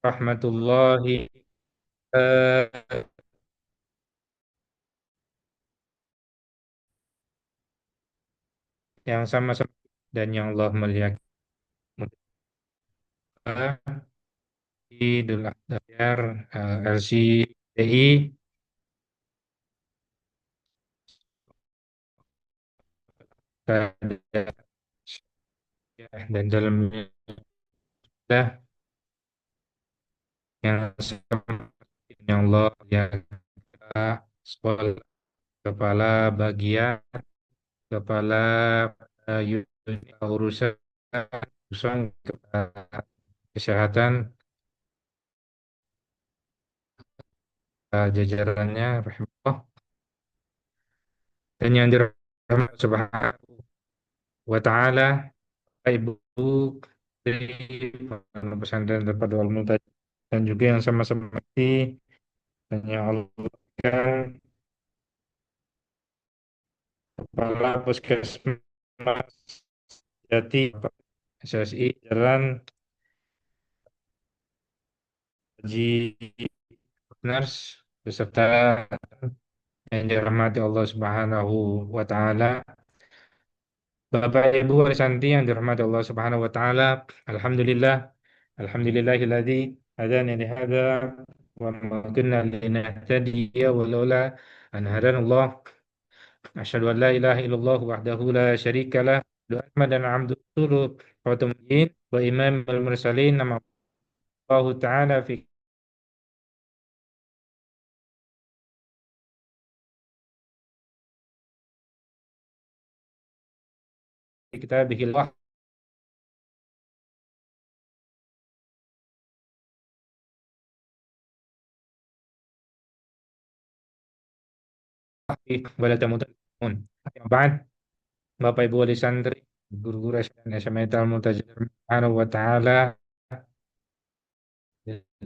Rahmatullahi yang sama-sama dan yang Allah muliakan di Idul Adha LCDI dan dalam yang sama yang Allah muliakan sekolah kepala bagian kepala unit urusan urusan kesehatan jajarannya rahimahullah dan yang dirahmati subhanahu wa ta'ala Ibu dari Pondok Pesantren Terpadu Al Muntajat dan juga yang sama-sama dan yang Allah berikan kepala Puskesmas Jati SSI Jalan Haji Nars beserta yang dirahmati Allah Subhanahu wa taala. Bapak Ibu Warisanti yang dirahmati Allah Subhanahu wa taala. Alhamdulillah. Alhamdulillahilladzi hadana li hadza wa ma kunna linahtadiya walaula an hadanallah. Asyhadu an la ilaha illallah wahdahu la syarikalah wa Muhammadan abduhu wa rasulih wa imamul mursalin nama Allah taala fi kitabihil wahyi wa la tamutunna. Yang ba'd, Bapak Ibu wali santri, guru-guru dan SMA Al Muntajat Subhanahu wa taala,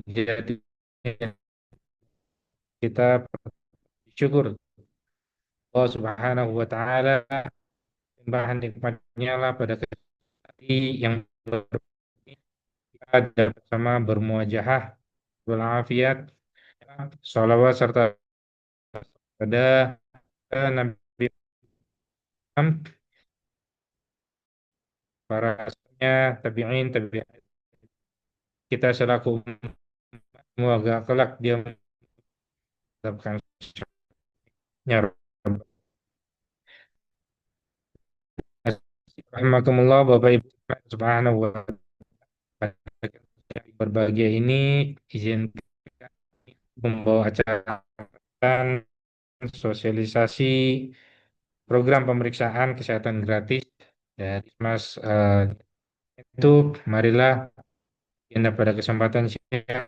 jadi kita bersyukur Allah Subhanahu wa taala limpahan nikmatnya lah pada hari yang kita dapat sama bermuajahah walafiat salawat serta pada Nabi Muhammad, para ashabnya, tabi'in kita selaku umat semoga kelak dia mendapatkan syarabnya. Rahimakumullah Bapak Ibu Subhanahu wa taala, berbahagia ini izin membawa acara sosialisasi program pemeriksaan kesehatan gratis dari Mas itu marilah kita pada kesempatan siang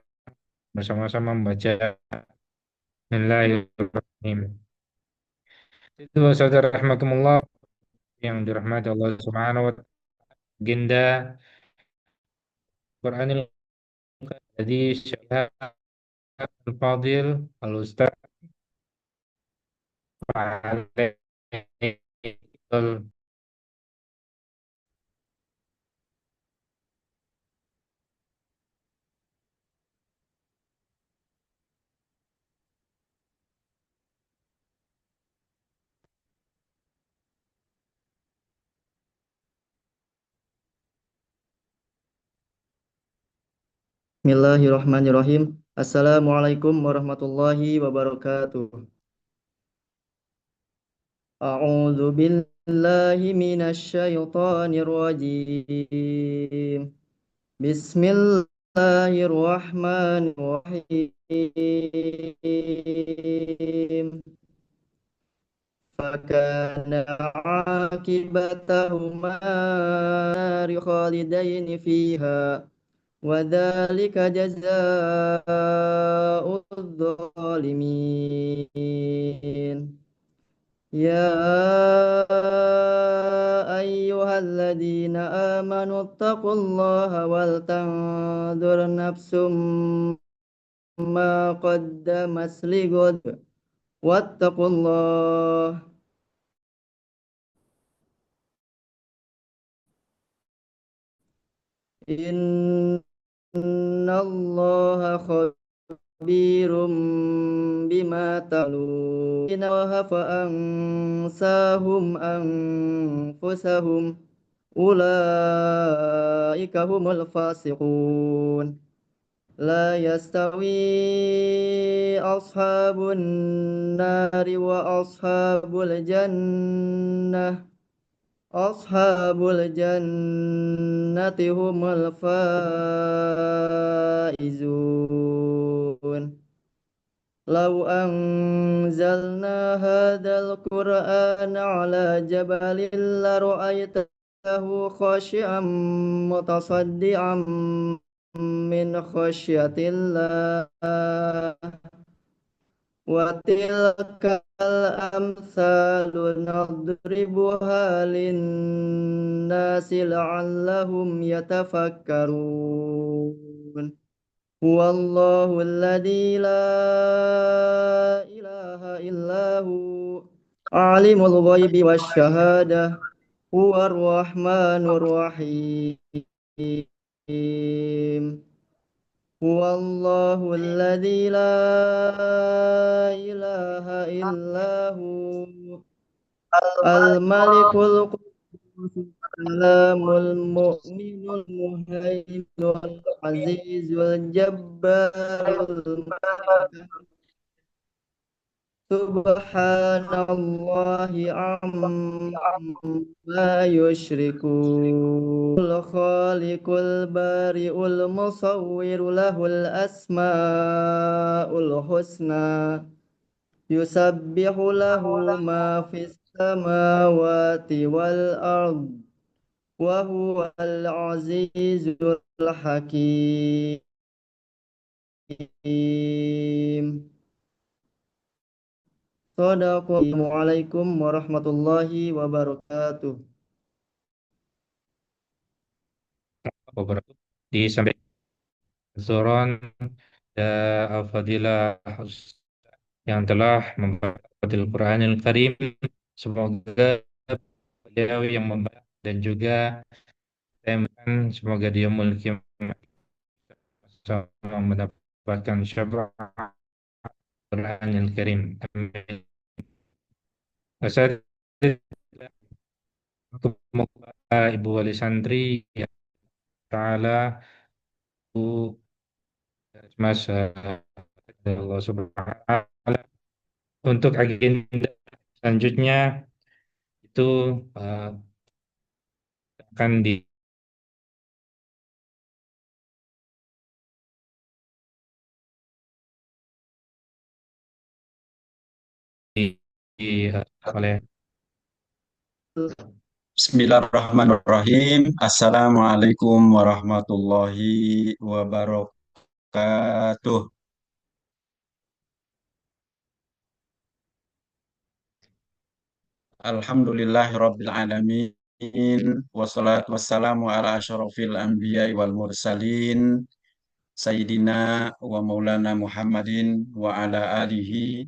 bersama-sama membaca Bismillahirrahmanirrahim. Itu saudara rahimakumullah yang dirahmati Allah Subhanahu wa taala, agenda Quranil jadi Syekh Al-Fadil Al-Ustaz Fa'alail Bismillahirrahmanirrahim. Assalamualaikum warahmatullahi wabarakatuh. A'udzu billahi minasy syaithanir rajim. Bismillahirrahmanirrahim. Fakana akibatahuma nari khalidaini fiha. وذلك جزاء الظالمين يا أيها الذين آمنوا اتقوا الله ولتنظر نفس ما قدمت لغد واتقوا الله إن الله خبير بما تعملون إن الله فأنساهم أنفسهم أولئك هم الفاسقون لا يستوي أصحاب النار وأصحاب الجنة أصحاب الجنة هم الفائزون لو أنزلنا هذا القرآن على جبل لرأيته خاشعا متصدعا من خشية الله وتلك الأمثال نضربها للناس لعلهم يتفكرون هو الله الذي لا إله إلا هو عالم الغيب والشهادة هو الرحمن الرحيم هو الله الذي لا إله إلا هو الملك القدوس السلام المؤمن المهيمن العزيز الجبار المتكبر سبحان الله عما يشركون الخالق البارئ المصور له الأسماء الحسنى يسبح له ما في السماوات والأرض وهو العزيز الحكيم Assalamualaikum warahmatullahi wabarakatuh. Beberapa disampaikan Zoron dan Al-Fadilah yang telah membaca Al-Quranil Karim. Semoga beliau yang membaca dan juga semoga dia memiliki sama mendapatkan syafaat Al-Quranil Karim. Amin. Saya untuk Ibu Wali Santri ya Ta'ala Bu Mas Allah Subhanahu wa Ta'ala untuk agenda selanjutnya itu eh, akan oleh Bismillahirrahmanirrahim. Assalamualaikum warahmatullahi wabarakatuh. Alhamdulillahirabbil alamin. Wassalatu wassalamu ala asyrafil anbiya'i wal mursalin Sayyidina wa maulana Muhammadin wa ala alihi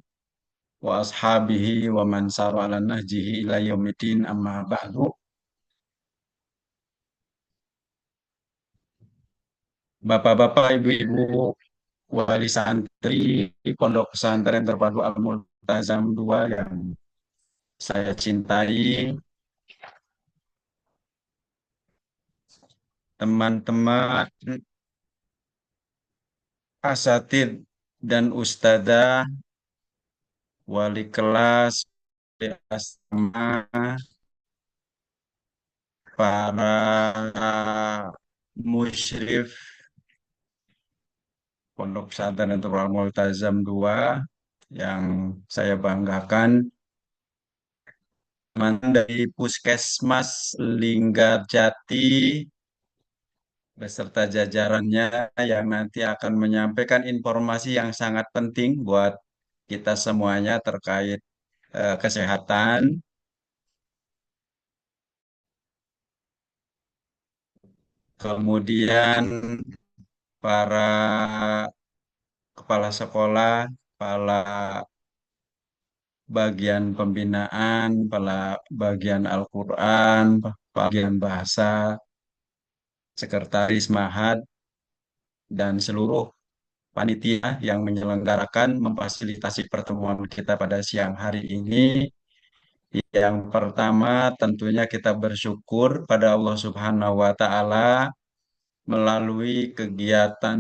wa ashabihi wa man sara ala nahjihi ila yaumiddin amma ba'du. Bapak-bapak, ibu-ibu, wali santri Pondok Pesantren Terpadu Al Multazam 2 yang saya cintai, teman-teman asatid dan ustadzah, wali kelas, wali asrama, para musyrif Pondok Pesantren Terpadu Al Multazam 2 yang saya banggakan, teman dari Puskesmas Linggarjati beserta jajarannya yang nanti akan menyampaikan informasi yang sangat penting buat kita semuanya terkait kesehatan. Kemudian para kepala sekolah, kepala bagian pembinaan, kepala bagian Al-Quran, bagian bahasa, sekretaris Mahad, dan seluruh panitia yang menyelenggarakan memfasilitasi pertemuan kita pada siang hari ini. Yang pertama, tentunya kita bersyukur pada Allah Subhanahu wa Ta'ala melalui kegiatan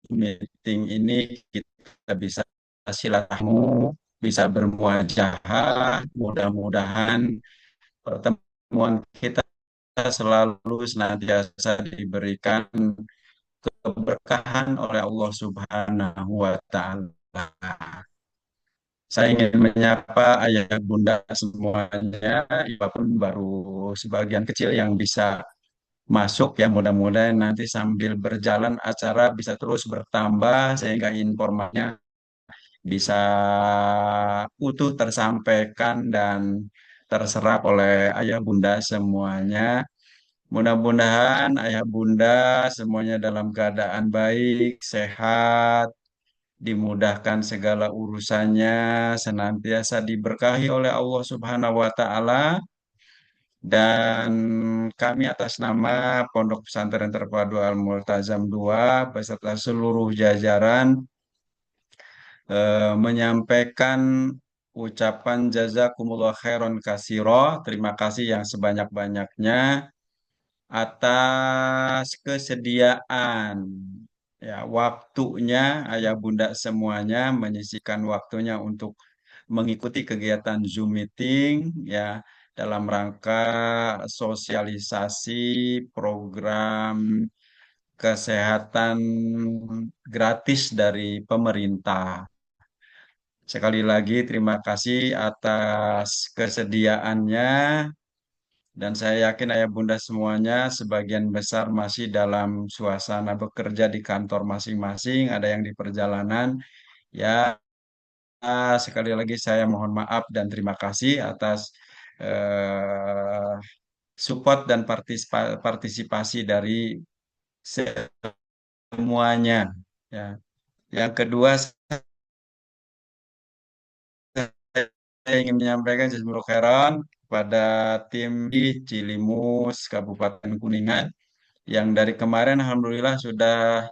meeting ini kita bisa silaturahmi, bisa bermuajahah. Mudah-mudahan pertemuan kita selalu senantiasa diberikan keberkahan oleh Allah Subhanahu wa Ta'ala. Saya ingin menyapa ayah bunda semuanya, walaupun baru sebagian kecil yang bisa masuk ya, mudah-mudahan nanti sambil berjalan acara bisa terus bertambah sehingga informasinya bisa utuh tersampaikan dan terserap oleh ayah bunda semuanya. Mudah-mudahan ayah bunda semuanya dalam keadaan baik, sehat, dimudahkan segala urusannya, senantiasa diberkahi oleh Allah Subhanahu wa Ta'ala. Dan kami atas nama Pondok Pesantren Terpadu Al Multazam 2 beserta seluruh jajaran menyampaikan ucapan jazakumullah khairan kasiro, terima kasih yang sebanyak-banyaknya atas kesediaan ya waktunya ayah bunda semuanya menyisihkan waktunya untuk mengikuti kegiatan Zoom meeting ya dalam rangka sosialisasi program kesehatan gratis dari pemerintah. Sekali lagi terima kasih atas kesediaannya dan saya yakin ayah bunda semuanya sebagian besar masih dalam suasana bekerja di kantor masing-masing, ada yang di perjalanan. Ya, sekali lagi saya mohon maaf dan terima kasih atas eh, support dan partisipasi dari semuanya. Ya. Yang kedua, saya ingin menyampaikan jazakumullah khairan kepada tim di Cilimus, Kabupaten Kuningan, yang dari kemarin Alhamdulillah sudah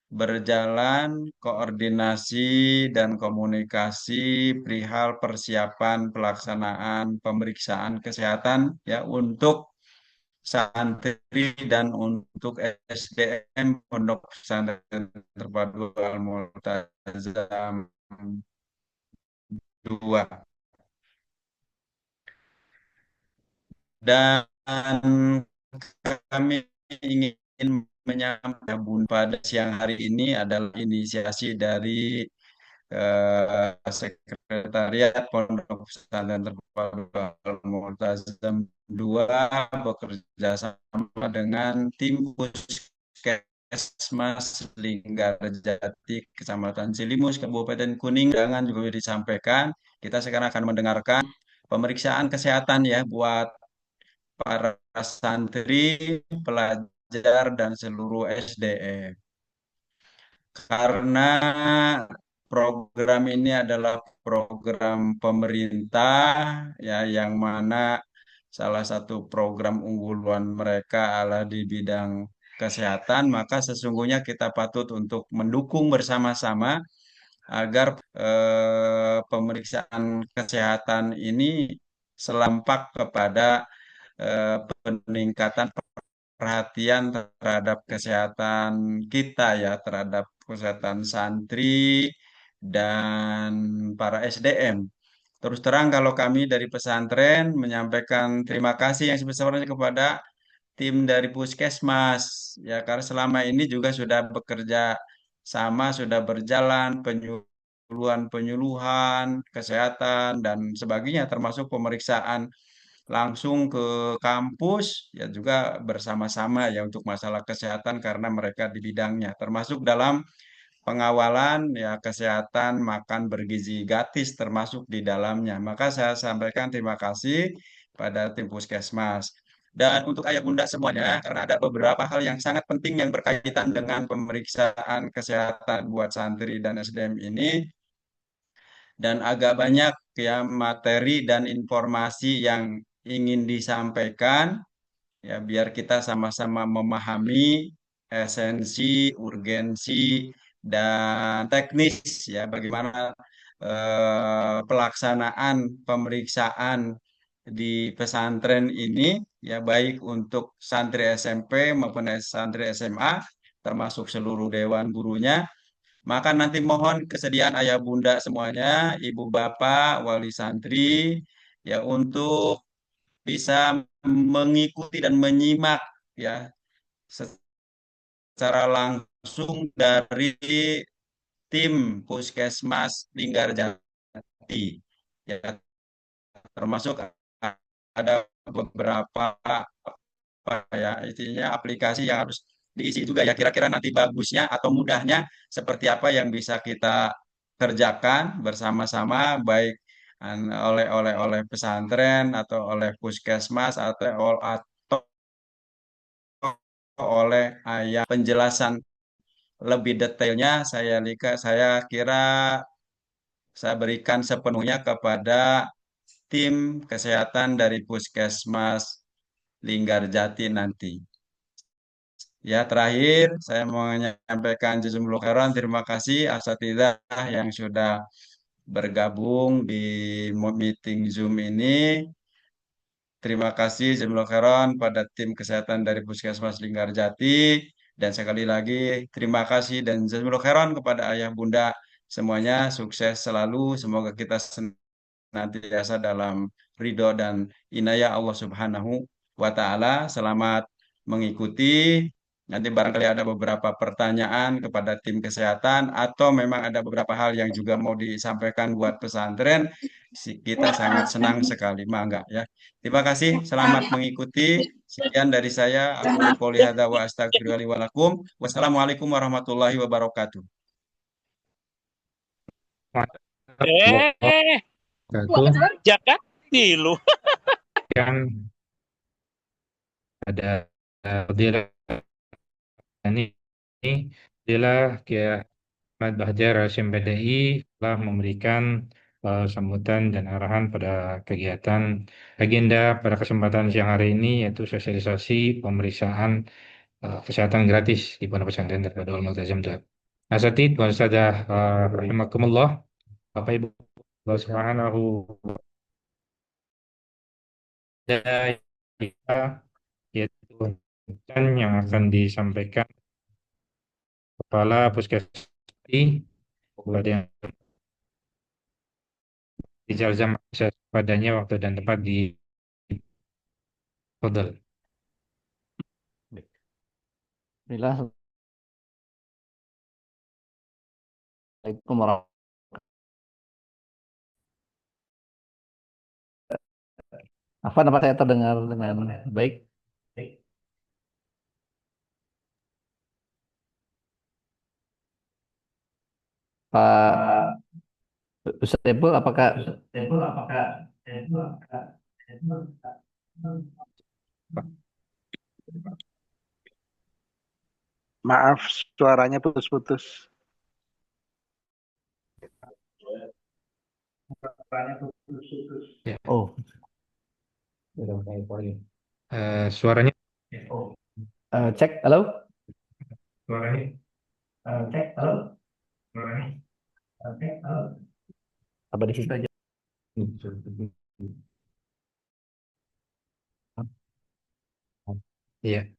berjalan koordinasi dan komunikasi perihal persiapan pelaksanaan pemeriksaan kesehatan ya untuk santri dan untuk SDM Pondok Pesantren Terpadu Al Multazam 2. Dan kami ingin menyampaikan pada siang hari ini adalah inisiasi dari Sekretariat Pondok Pesantren Terpadu Al Multazam 2 bekerja sama dengan tim Puskesmas Linggarjati Kecamatan Cilimus Kabupaten Kuning. Jangan juga disampaikan kita sekarang akan mendengarkan pemeriksaan kesehatan ya buat para santri, pelajar, dan seluruh SDM. Karena program ini adalah program pemerintah ya yang mana salah satu program unggulan mereka adalah di bidang kesehatan, maka sesungguhnya kita patut untuk mendukung bersama-sama agar pemeriksaan kesehatan ini selampak kepada peningkatan perhatian terhadap kesehatan kita ya, terhadap kesehatan santri dan para SDM. Terus terang kalau kami dari pesantren menyampaikan terima kasih yang sebesar-besarnya kepada tim dari Puskesmas ya karena selama ini juga sudah bekerja sama, sudah berjalan penyuluhan kesehatan dan sebagainya termasuk pemeriksaan langsung ke kampus ya juga bersama-sama ya untuk masalah kesehatan karena mereka di bidangnya termasuk dalam pengawalan ya kesehatan makan bergizi gratis termasuk di dalamnya. Maka saya sampaikan terima kasih pada tim Puskesmas. Dan untuk ayah bunda semuanya, karena ada beberapa hal yang sangat penting yang berkaitan dengan pemeriksaan kesehatan buat santri dan SDM ini, dan agak banyak ya materi dan informasi yang ingin disampaikan ya biar kita sama-sama memahami esensi, urgensi, dan teknis ya bagaimana pelaksanaan pemeriksaan di pesantren ini ya baik untuk santri SMP maupun santri SMA termasuk seluruh dewan gurunya. Maka nanti mohon kesediaan ayah bunda semuanya, ibu bapak, wali santri ya untuk bisa mengikuti dan menyimak ya secara langsung dari tim Puskesmas Linggarjati. Ya, termasuk ada beberapa apa ya intinya aplikasi yang harus diisi juga ya kira-kira nanti bagusnya atau mudahnya seperti apa yang bisa kita kerjakan bersama-sama baik oleh pesantren atau oleh puskesmas atau oleh ayah penjelasan lebih detailnya saya kira saya berikan sepenuhnya kepada tim kesehatan dari Puskesmas Linggarjati nanti. Ya, terakhir saya mau menyampaikan jazakumullah khairan. Terima kasih asatidzah yang sudah bergabung di meeting Zoom ini. Terima kasih jazakumullah khairan pada tim kesehatan dari Puskesmas Linggarjati. Dan sekali lagi terima kasih dan jazakumullah khairan kepada ayah bunda semuanya. Sukses selalu. Semoga kita senantiasa dalam ridho dan inayah Allah Subhanahu wa Ta'ala. Selamat mengikuti. Nanti barangkali ada beberapa pertanyaan kepada tim kesehatan atau memang ada beberapa hal yang juga mau disampaikan buat pesantren. Kita sangat senang sekali, mangga ya. Terima kasih, selamat mengikuti. Sekian dari saya. Aku qouli hadza wa astaghfirullahi wa lakum. Wassalamualaikum warahmatullahi wabarakatuh. Warahmatullahi Eh, wabarakatuh. Jakat lu. Kan ada fadilah ini fadilah Kiai Ahmad Bahjar Hashim BDI telah memberikan sambutan dan arahan pada kegiatan agenda pada kesempatan siang hari ini yaitu sosialisasi pemeriksaan kesehatan gratis di Pondok Pesantren Darul Multazam Dua. Asatid wa ustadzah rahimakumullah, Bapak Ibu Allah Subhanahu wa Ta'ala, yaitu yang akan disampaikan Kepala Puskesmas kepada yang dijalzam padanya waktu dan tempat di Fadal. Bismillah. Assalamualaikum warahmatullahi wabarakatuh. Apa saya terdengar dengan baik? Pak Ustaz Tebel, apakah Maaf, suaranya putus-putus. Ya, oh suaranya cek halo suaranya apa di situ aja? Iya,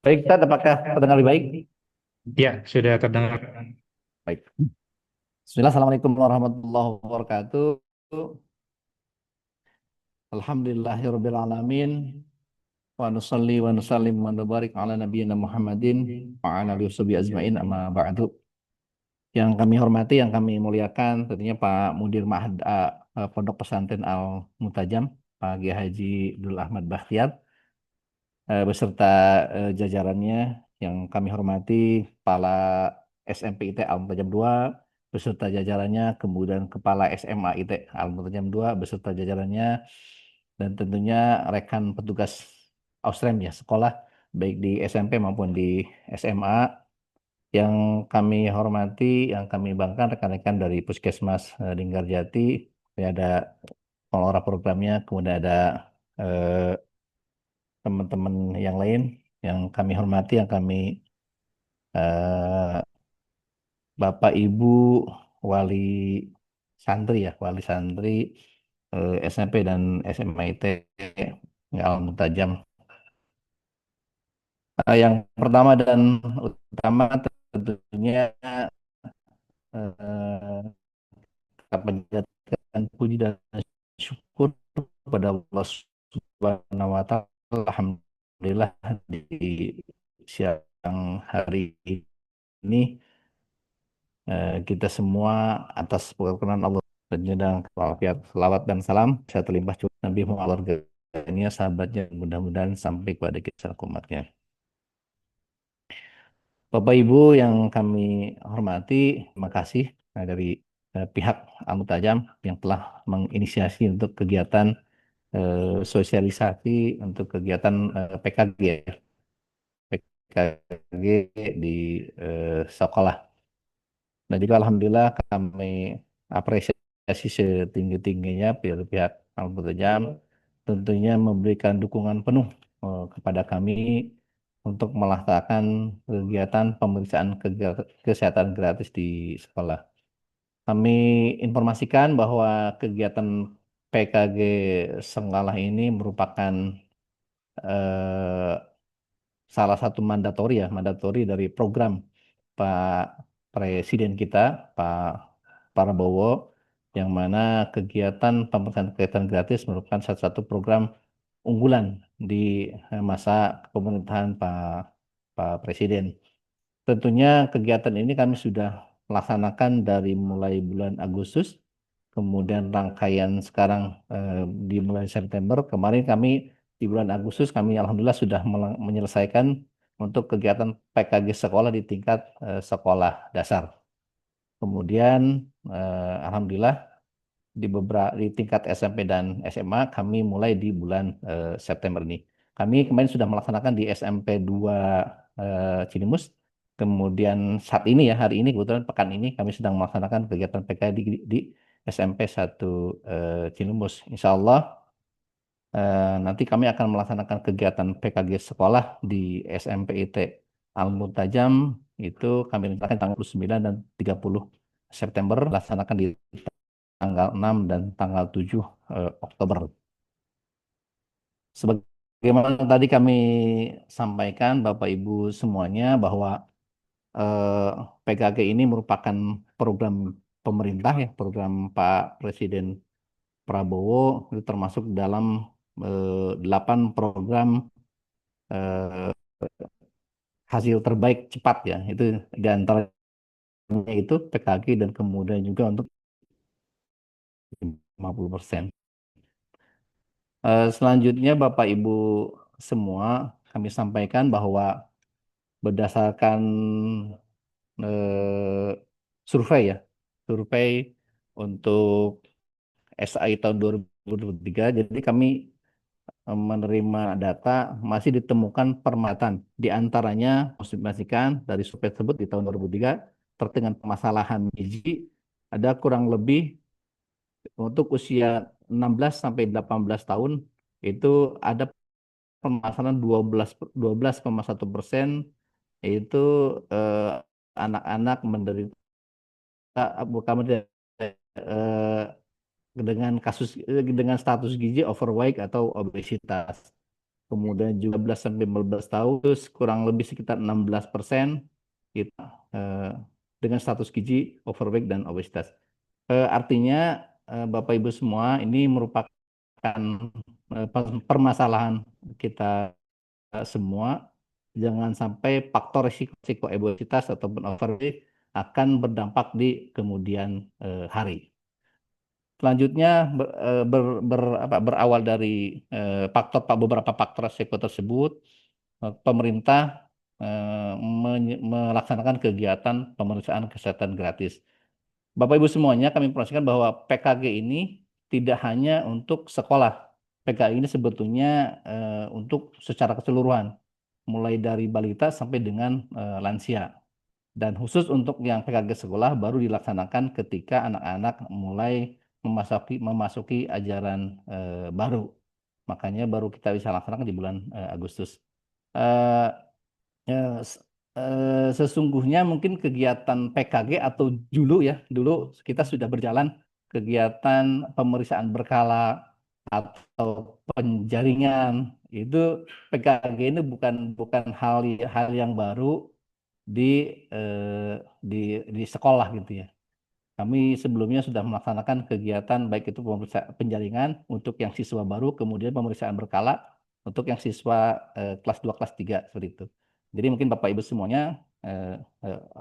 Baik, Ustaz, apakah terdengar lebih baik? ya sudah terdengar. Baik. Bismillah, Assalamualaikum warahmatullahi wabarakatuh. Alhamdulillahirabbil alamin. Wa nusalli wa nusallim wa nubarik ala nabiyyina Muhammadin wa ala alihi washabihi ajmain amma ba'du. Yang kami hormati, yang kami muliakan tentunya Pak Mudir Ma'had Pondok Pesantren Al Mutajam, Pak Kiai Haji Abdul Ahmad Bakhyar, beserta jajarannya yang kami hormati, Kepala SMP IT Al Mutajam 2, beserta jajarannya, kemudian Kepala SMA IT Al Mutajam 2, beserta jajarannya, dan tentunya rekan petugas Ausrem ya, sekolah, baik di SMP maupun di SMA, yang kami hormati, yang kami banggakan rekan-rekan dari Puskesmas Linggarjati. Ada pengelola programnya, kemudian ada eh, teman-teman yang lain yang kami hormati, yang kami eh, Bapak Ibu wali santri ya, wali santri SMP dan SMA IT Al Muntajam. Yang pertama dan utama tentunya eh, kita panjatkan puji dan syukur kepada Allah Subhanahu wa taala. Alhamdulillah di siang hari ini kita semua atas perkenan Allah dan walafiat selawat dan salam saya terlimpah curah Nabi Muhammad keluarganya, sahabatnya, mudah-mudahan sampai kepada kita umatnya. Bapak Ibu yang kami hormati, terima kasih dari pihak Al-Mutajam yang telah menginisiasi untuk kegiatan sosialisasi untuk kegiatan PKG, PKG di sekolah. Dan juga alhamdulillah kami apresiasi setinggi-tingginya pihak Al-Mutajam tentunya memberikan dukungan penuh kepada kami untuk melaksanakan kegiatan pemeriksaan kesehatan gratis di sekolah. Kami informasikan bahwa kegiatan PKG Senggalah ini merupakan eh, salah satu mandatori dari program Pak Presiden kita, Pak Prabowo, yang mana kegiatan pemeriksaan kesehatan gratis merupakan salah satu program unggulan di masa pemerintahan Pak Presiden. Tentunya kegiatan ini kami sudah laksanakan dari mulai bulan Agustus, kemudian rangkaian sekarang di mulai September. Kemarin kami di bulan Agustus kami alhamdulillah sudah menyelesaikan untuk kegiatan PKG sekolah di tingkat sekolah dasar. Kemudian alhamdulillah di tingkat SMP dan SMA kami mulai di bulan September ini. Kami kemarin sudah melaksanakan di SMP 2 Cilimus. Kemudian saat ini ya, hari ini kebetulan pekan ini kami sedang melaksanakan kegiatan PKG di SMP 1 Cilimus. Insya Allah nanti kami akan melaksanakan kegiatan PKG sekolah di SMP IT Al Muntajam itu kami rencanakan tanggal 29 dan 30 September laksanakan di tanggal 6 dan tanggal 7 Oktober. Sebagaimana tadi kami sampaikan Bapak Ibu semuanya bahwa eh, PKG ini merupakan program pemerintah ya, program Pak Presiden Prabowo itu termasuk dalam 8 program eh, hasil terbaik cepat ya. Itu di antaranya itu PKG dan kemudian juga untuk 50%. Selanjutnya Bapak Ibu semua kami sampaikan bahwa berdasarkan eh, survei ya, survei untuk SAI tahun 2023, jadi kami menerima data masih ditemukan permasalahan. Di antaranya, memastikan dari survei tersebut di tahun 2003 terkait dengan permasalahan gizi ada kurang lebih untuk usia 16 sampai 18 tahun itu ada permasalahan 12,1% itu eh, anak-anak menderita bukan menderita, eh, dengan status gizi overweight atau obesitas. Kemudian juga 11 sampai 15 tahun itu kurang lebih sekitar 16% kita dengan status gizi overweight dan obesitas. Artinya Bapak Ibu semua ini merupakan permasalahan kita semua. Jangan sampai faktor risiko obesitas ataupun overweight akan berdampak di kemudian hari. Selanjutnya berawal dari beberapa faktor risiko tersebut, pemerintah melaksanakan kegiatan pemeriksaan kesehatan gratis. Bapak Ibu semuanya, kami informasikan bahwa PKG ini tidak hanya untuk sekolah. PKG ini sebetulnya untuk secara keseluruhan, mulai dari balita sampai dengan lansia. Dan khusus untuk yang PKG sekolah baru dilaksanakan ketika anak-anak mulai memasuki ajaran baru. Makanya baru kita bisa laksanakan di bulan Agustus. Eh, s- Sesungguhnya mungkin kegiatan PKG atau dulu ya, dulu kita sudah berjalan kegiatan pemeriksaan berkala atau penjaringan. Itu PKG ini bukan bukan hal yang baru di eh, di di sekolah gitu ya. Kami sebelumnya sudah melaksanakan kegiatan baik itu penjaringan untuk yang siswa baru, kemudian pemeriksaan berkala untuk yang siswa kelas 2 kelas 3 seperti itu. Jadi mungkin Bapak Ibu semuanya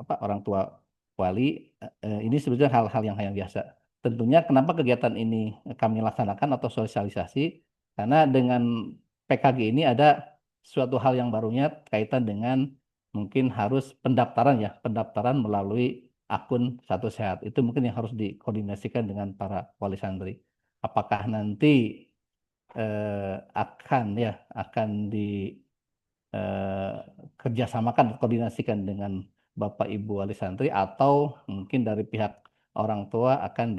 orang tua wali ini sebetulnya hal yang biasa. Tentunya kenapa kegiatan ini kami laksanakan atau sosialisasi? Karena dengan PKG ini ada suatu hal yang barunya kaitan dengan mungkin harus pendaftaran melalui akun Satu Sehat. Itu mungkin yang harus dikoordinasikan dengan para wali santri. Apakah nanti akan di kerjasamakan, koordinasikan dengan Bapak Ibu wali santri atau mungkin dari pihak orang tua akan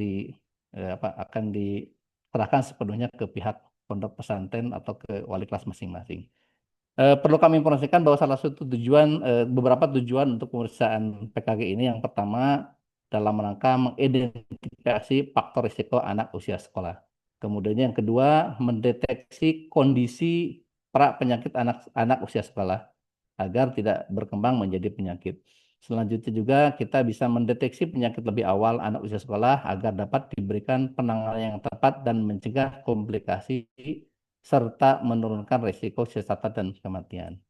diserahkan sepenuhnya ke pihak pondok pesantren atau ke wali kelas masing-masing. Perlu kami informasikan bahwa salah satu beberapa tujuan untuk pemeriksaan PKG ini yang pertama dalam rangka mengidentifikasi faktor risiko anak usia sekolah. Kemudian yang kedua, mendeteksi kondisi pra penyakit anak usia sekolah agar tidak berkembang menjadi penyakit. Selanjutnya juga kita bisa mendeteksi penyakit lebih awal anak usia sekolah agar dapat diberikan penanganan yang tepat dan mencegah komplikasi serta menurunkan risiko kesehatan dan kematian.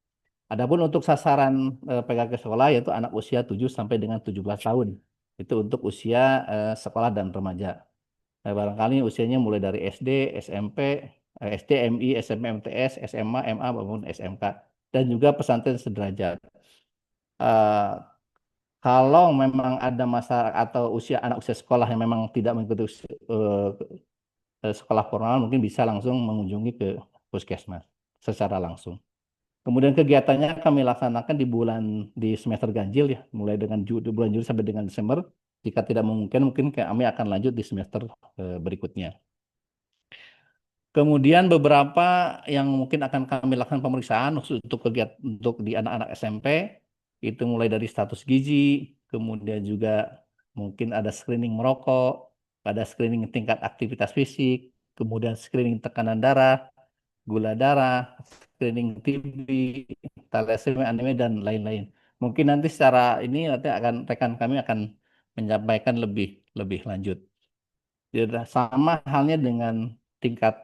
Adapun untuk sasaran PKK sekolah yaitu anak usia 7 sampai dengan 17 tahun. Itu untuk usia sekolah dan remaja. Barangkali usianya mulai dari SD, SMP, SD, MI, SMP, MTS, SMA, MA maupun SMK dan juga pesantren sederajat. Eh, Kalau memang ada masyarakat atau anak usia sekolah yang memang tidak mengikuti sekolah formal, mungkin bisa langsung mengunjungi ke puskesmas secara langsung. Kemudian kegiatannya kami laksanakan di semester ganjil ya, mulai dengan bulan Juli sampai dengan Desember. Jika tidak mungkin kami akan lanjut di semester berikutnya. Kemudian beberapa yang mungkin akan kami lakukan pemeriksaan khusus untuk kegiatan untuk di anak-anak SMP itu mulai dari status gizi, kemudian juga mungkin ada screening merokok, ada screening tingkat aktivitas fisik, kemudian screening tekanan darah, gula darah, screening TB, thalassemia, anemia dan lain-lain. Mungkin nanti secara ini nanti rekan kami akan menyampaikan lebih lebih lanjut. Jadi sama halnya dengan tingkat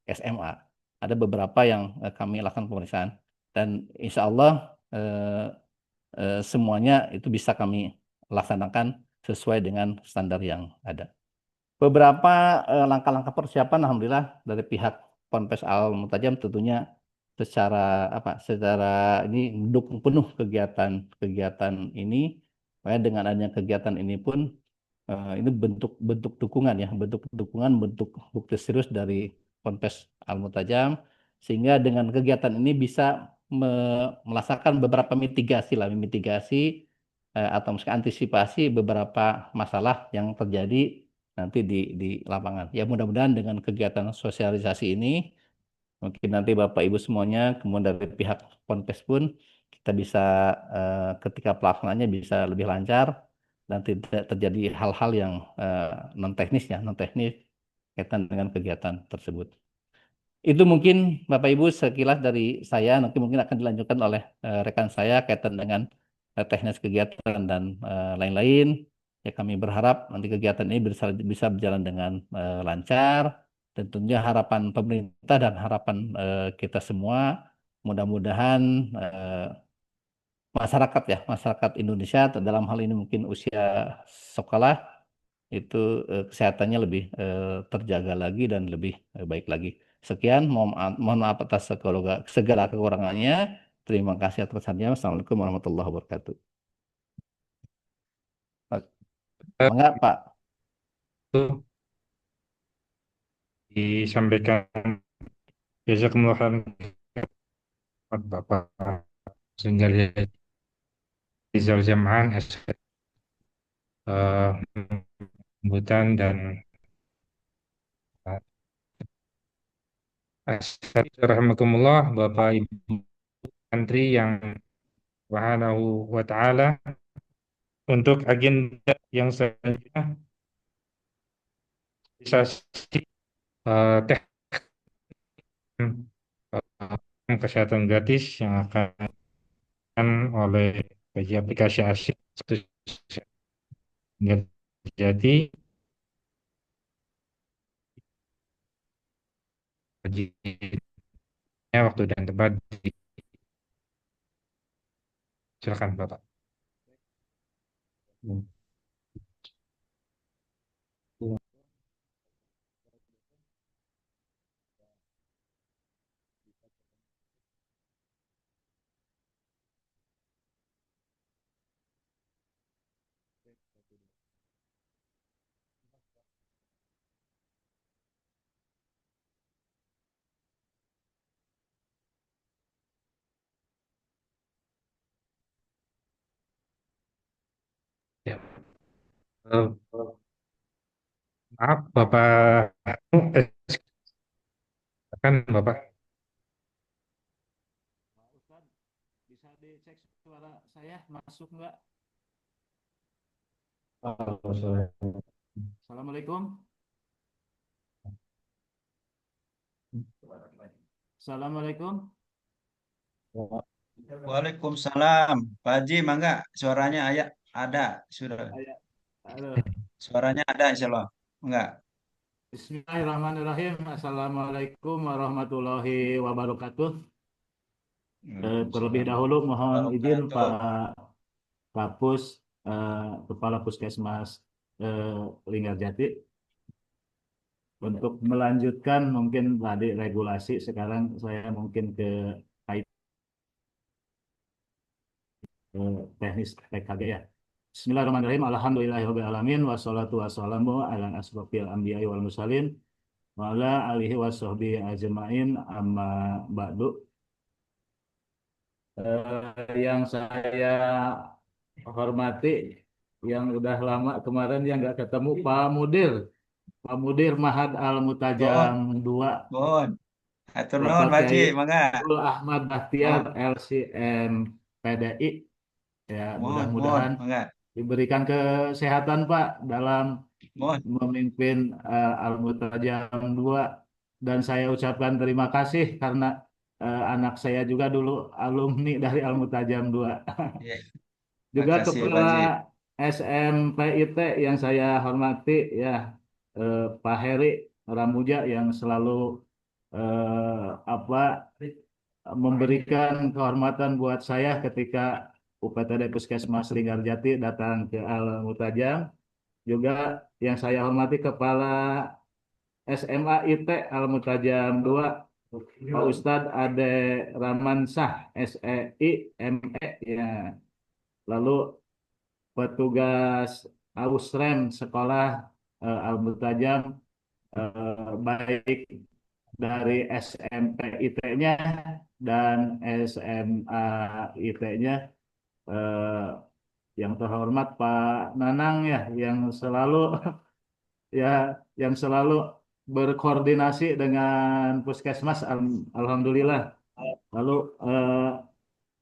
SMA. Ada beberapa yang kami lakukan pemeriksaan dan insya Allah semuanya itu bisa kami laksanakan sesuai dengan standar yang ada. Beberapa langkah-langkah persiapan, alhamdulillah dari pihak Ponpes Al Mutajam tentunya secara ini mendukung penuh kegiatan ini. Makanya dengan adanya kegiatan ini pun ini bentuk bentuk dukungan ya, bentuk bukti serius dari Ponpes Al Mutajam sehingga dengan kegiatan ini bisa melaksanakan beberapa mitigasi atau misalkan antisipasi beberapa masalah yang terjadi nanti di lapangan. Ya mudah-mudahan dengan kegiatan sosialisasi ini mungkin nanti Bapak Ibu semuanya kemudian dari pihak Ponpes pun kita bisa ketika pelaksanaannya bisa lebih lancar dan tidak terjadi hal-hal yang non teknis kaitan dengan kegiatan tersebut. Itu mungkin Bapak Ibu sekilas dari saya, nanti mungkin akan dilanjutkan oleh rekan saya kaitan dengan teknis kegiatan dan lain-lain. Ya kami berharap nanti kegiatan ini bisa berjalan dengan lancar. Tentunya harapan pemerintah dan harapan kita semua, mudah-mudahan masyarakat Indonesia dalam hal ini mungkin usia sekolah itu kesehatannya lebih terjaga lagi dan lebih baik lagi. Sekian, mohon maaf atas segala kekurangannya. Terima kasih atas perhatiannya. Assalamualaikum warahmatullahi wabarakatuh. Enggak, Pak. Itu disampaikan jazakumullah khairan Bapak Sunjali Rizal Jam'an sambutan dan Assalamualaikum Bapak Ibu santri yang subhanahu wa ta'ala. Untuk agenda yang selanjutnya bisa teknik kesehatan gratis yang akan oleh bagi aplikasi asik jadi waktu dan tempat. Silakan Bapak. Ya. Eh, Maaf Bapak, kan Bapak. Pak Ustadz, bisa dicek suara saya masuk nggak? Assalamualaikum. Assalamualaikum. Waalaikumsalam. Pak Haji, mangga suaranya ayah ada sudah. Saya, aduh. Suaranya ada insya Allah. Enggak. Bismillahirrahmanirrahim. Assalamualaikum warahmatullahi wabarakatuh. Terlebih Waalaikumsalam. dahulu mohon izin Wabarakatuh. Pak Kapus, Kepala Puskesmas Linggarjati, untuk melanjutkan mungkin tadi regulasi, sekarang saya mungkin ke teknis PKG ya. Bismillahirrahmanirrahim. Alhamdulillahirrahmanirrahim. Wassalatu wassalamu ala asrofil anbiya'i wal mursalin wa ala alihi wassohbihi ajma'in amma ba'du. Yang saya hormati, yang udah lama kemarin yang nggak ketemu, Pak Mudir Mahad Al Bon, Mutajam 2, bon. Hatur nuhun Bapak Pak Haji, Kiai mangga. Abdul Ahmad Bahtiar Bon, LCM PDI. Ya, mohon, mohon, mudah-mudahan mangga. diberikan kesehatan Pak dalam Mohon. memimpin Al Mutajam 2, dan saya ucapkan terima kasih karena anak saya juga dulu alumni dari Al Mutajam 2. Ya, Juga makasih Pak Kepala Haji. SMPIT yang saya hormati ya, Pak Heri Ramuja, yang selalu apa memberikan kehormatan buat saya ketika UPTD Puskesmas Linggarjati datang ke Al Mutajam. Juga yang saya hormati Kepala SMA IT Al Mutajam 2, Pak Ustadz Ade Ramansah SEI ME ya. Lalu petugas Ausrem Sekolah Al Mutajam, baik dari SMP IT-nya dan SMA IT-nya, yang terhormat Pak Nanang ya, yang selalu ya yang selalu berkoordinasi dengan Puskesmas. Alhamdulillah. Lalu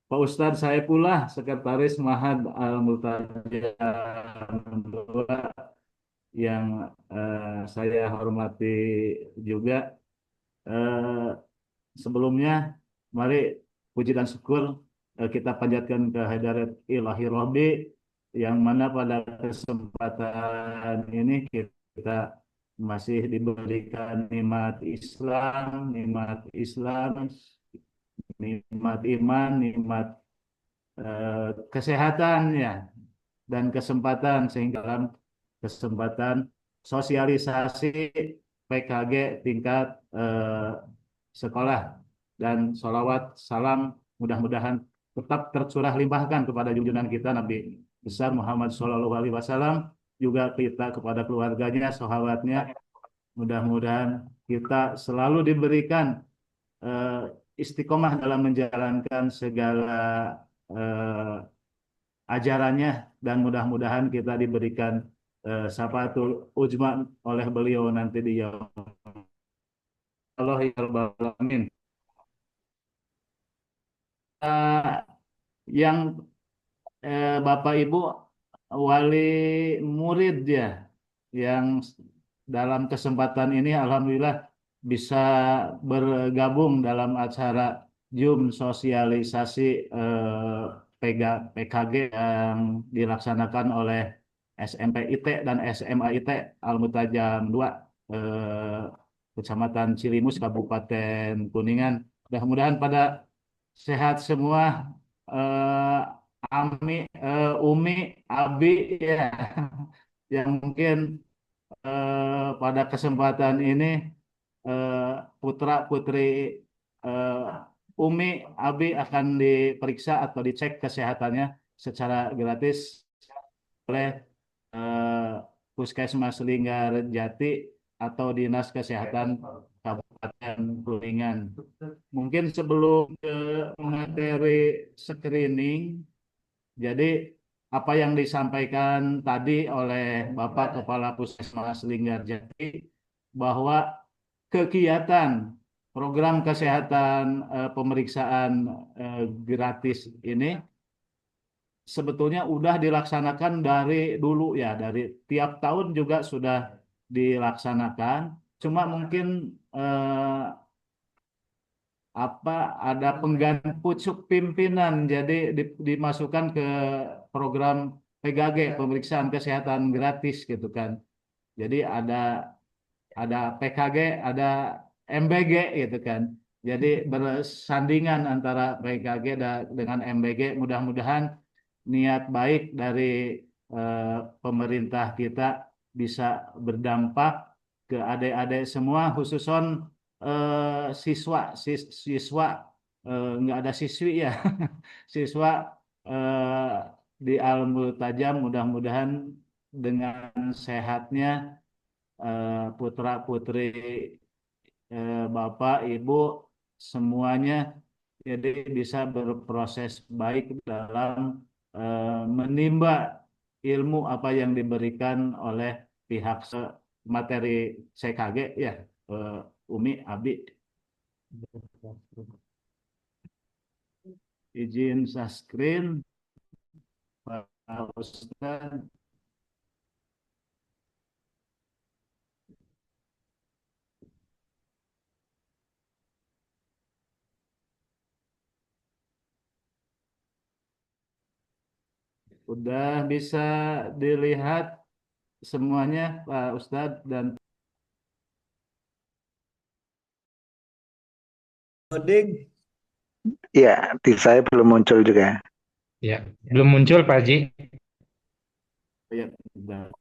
Pak Ustadz saya pula Sekretaris Mahad Al Mutajam 2, yang saya hormati juga. Eh, Sebelumnya, mari puji dan syukur kita panjatkan ke hadirat Ilahi Robbi, yang mana pada kesempatan ini kita masih diberikan nikmat Islam, nikmat iman, nikmat kesehatan ya, dan kesempatan, sehingga dalam kesempatan sosialisasi PKG tingkat sekolah, dan sholawat salam mudah-mudahan tetap tercurah limpahkan kepada junjungan kita Nabi besar Muhammad Shallallahu Alaihi Wasallam, juga kita kepada keluarganya, sahabatnya. Mudah-mudahan kita selalu diberikan istiqomah dalam menjalankan segala eh, ajarannya, dan mudah-mudahan kita diberikan syafaatul ujma oleh beliau nanti di yaumul Allah ya Rabbal Alamin. Eh, yang Bapak Ibu wali murid ya, yang dalam kesempatan ini alhamdulillah bisa bergabung dalam acara Zoom sosialisasi PKG yang dilaksanakan oleh SMP IT dan SMA IT Al-Mutajam 2 eh, Kecamatan Cilimus Kabupaten Kuningan. Mudah-mudahan pada sehat semua. eh, Ami, Umi, Abi ya, yang mungkin pada kesempatan ini eh, putra putri Umi, Abi akan diperiksa atau dicek kesehatannya secara gratis oleh eh, Puskesmas Linggarjati atau Dinas Kesehatan Kabupaten Kuningan. Mungkin sebelum ke materi screening, jadi apa yang disampaikan tadi oleh Bapak Kepala Puskesmas Linggarjati bahwa kegiatan program kesehatan pemeriksaan gratis ini sebetulnya udah dilaksanakan dari dulu ya, dari tiap tahun juga sudah dilaksanakan. Cuma mungkin eh, apa ada pengganti pucuk pimpinan jadi dimasukkan ke program PKG pemeriksaan kesehatan gratis gitu kan. Jadi ada PKG, ada MBG gitu kan. Jadi bersandingan antara PKG dengan MBG. Mudah-mudahan niat baik dari pemerintah kita bisa berdampak ke adik-adik semua, khususon siswa nggak ada siswi ya, siswa eh, di Al-Multajam mudah-mudahan dengan sehatnya putra-putri Bapak, Ibu, semuanya jadi bisa berproses baik dalam menimba ilmu apa yang diberikan oleh pihak materi CKG ya, Umi, Abi. Izin screen, Pak Ustadz. Udah bisa dilihat semuanya Pak Ustadz dan Loading. Ya, di saya belum muncul juga. Ya, belum muncul Pak Haji. ya, udah.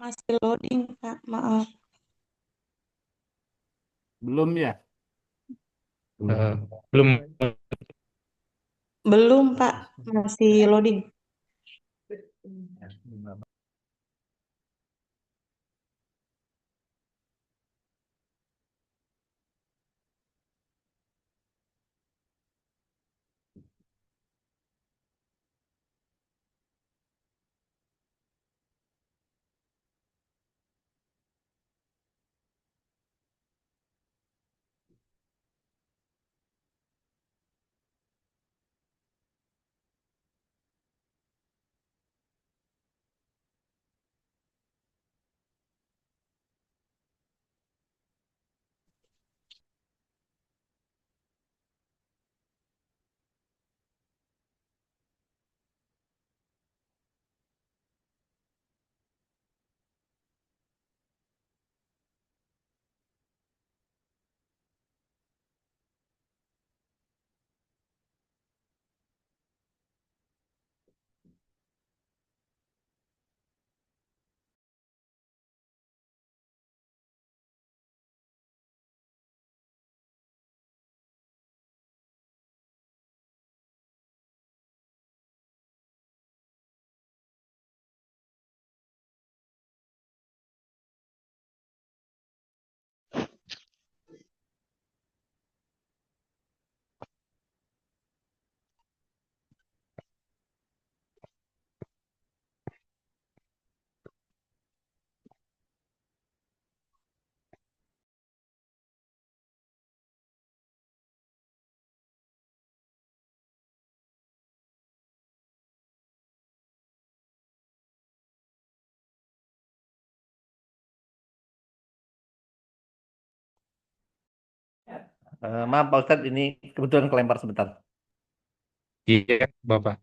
Masih loading, Pak. Maaf. Belum ya? Eh, belum. Belum, Pak. Masih loading. Maaf Pak Ustadz, ini kebetulan kelempar sebentar. Iya, Bapak.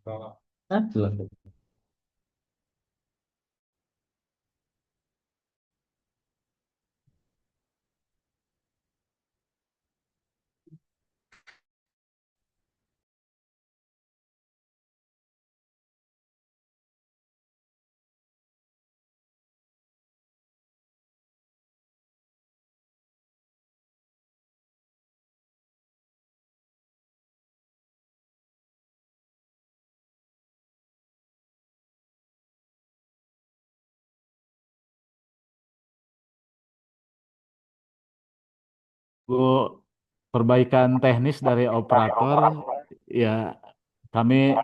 Bu, perbaikan teknis dari operator, ya kami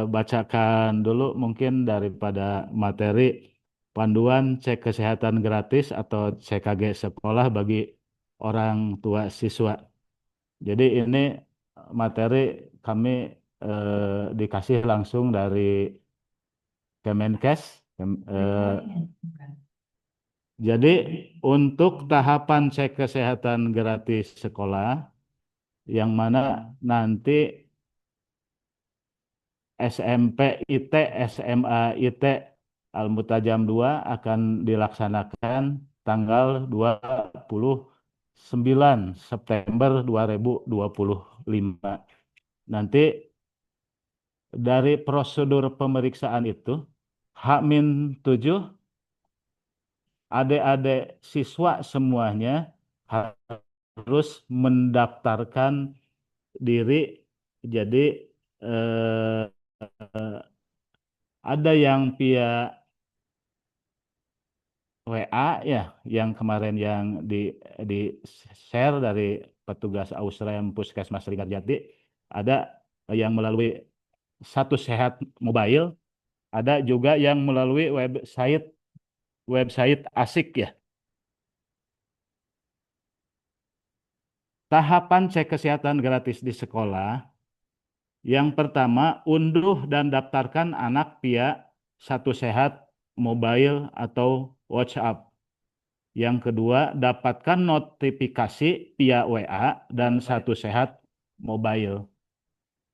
bacakan dulu mungkin daripada materi panduan cek kesehatan gratis atau CKG sekolah bagi orang tua siswa. Jadi ini materi kami dikasih langsung dari Kemenkes. Jadi untuk tahapan cek kesehatan gratis sekolah yang mana nanti SMP IT, SMA IT Al-Mutajam 2 akan dilaksanakan tanggal 29 September 2025. Nanti dari prosedur pemeriksaan itu H-7 adik-adik siswa semuanya harus mendaftarkan diri. Jadi ada yang via WA ya, yang kemarin yang di share dari petugas Ausrem Puskesmas Linggarjati, ada yang melalui Satu Sehat Mobile, ada juga yang melalui website Asik ya. Tahapan cek kesehatan gratis di sekolah. Yang pertama, unduh dan daftarkan anak via Satu Sehat Mobile atau WhatsApp. Yang kedua, dapatkan notifikasi via WA dan Satu Sehat Mobile.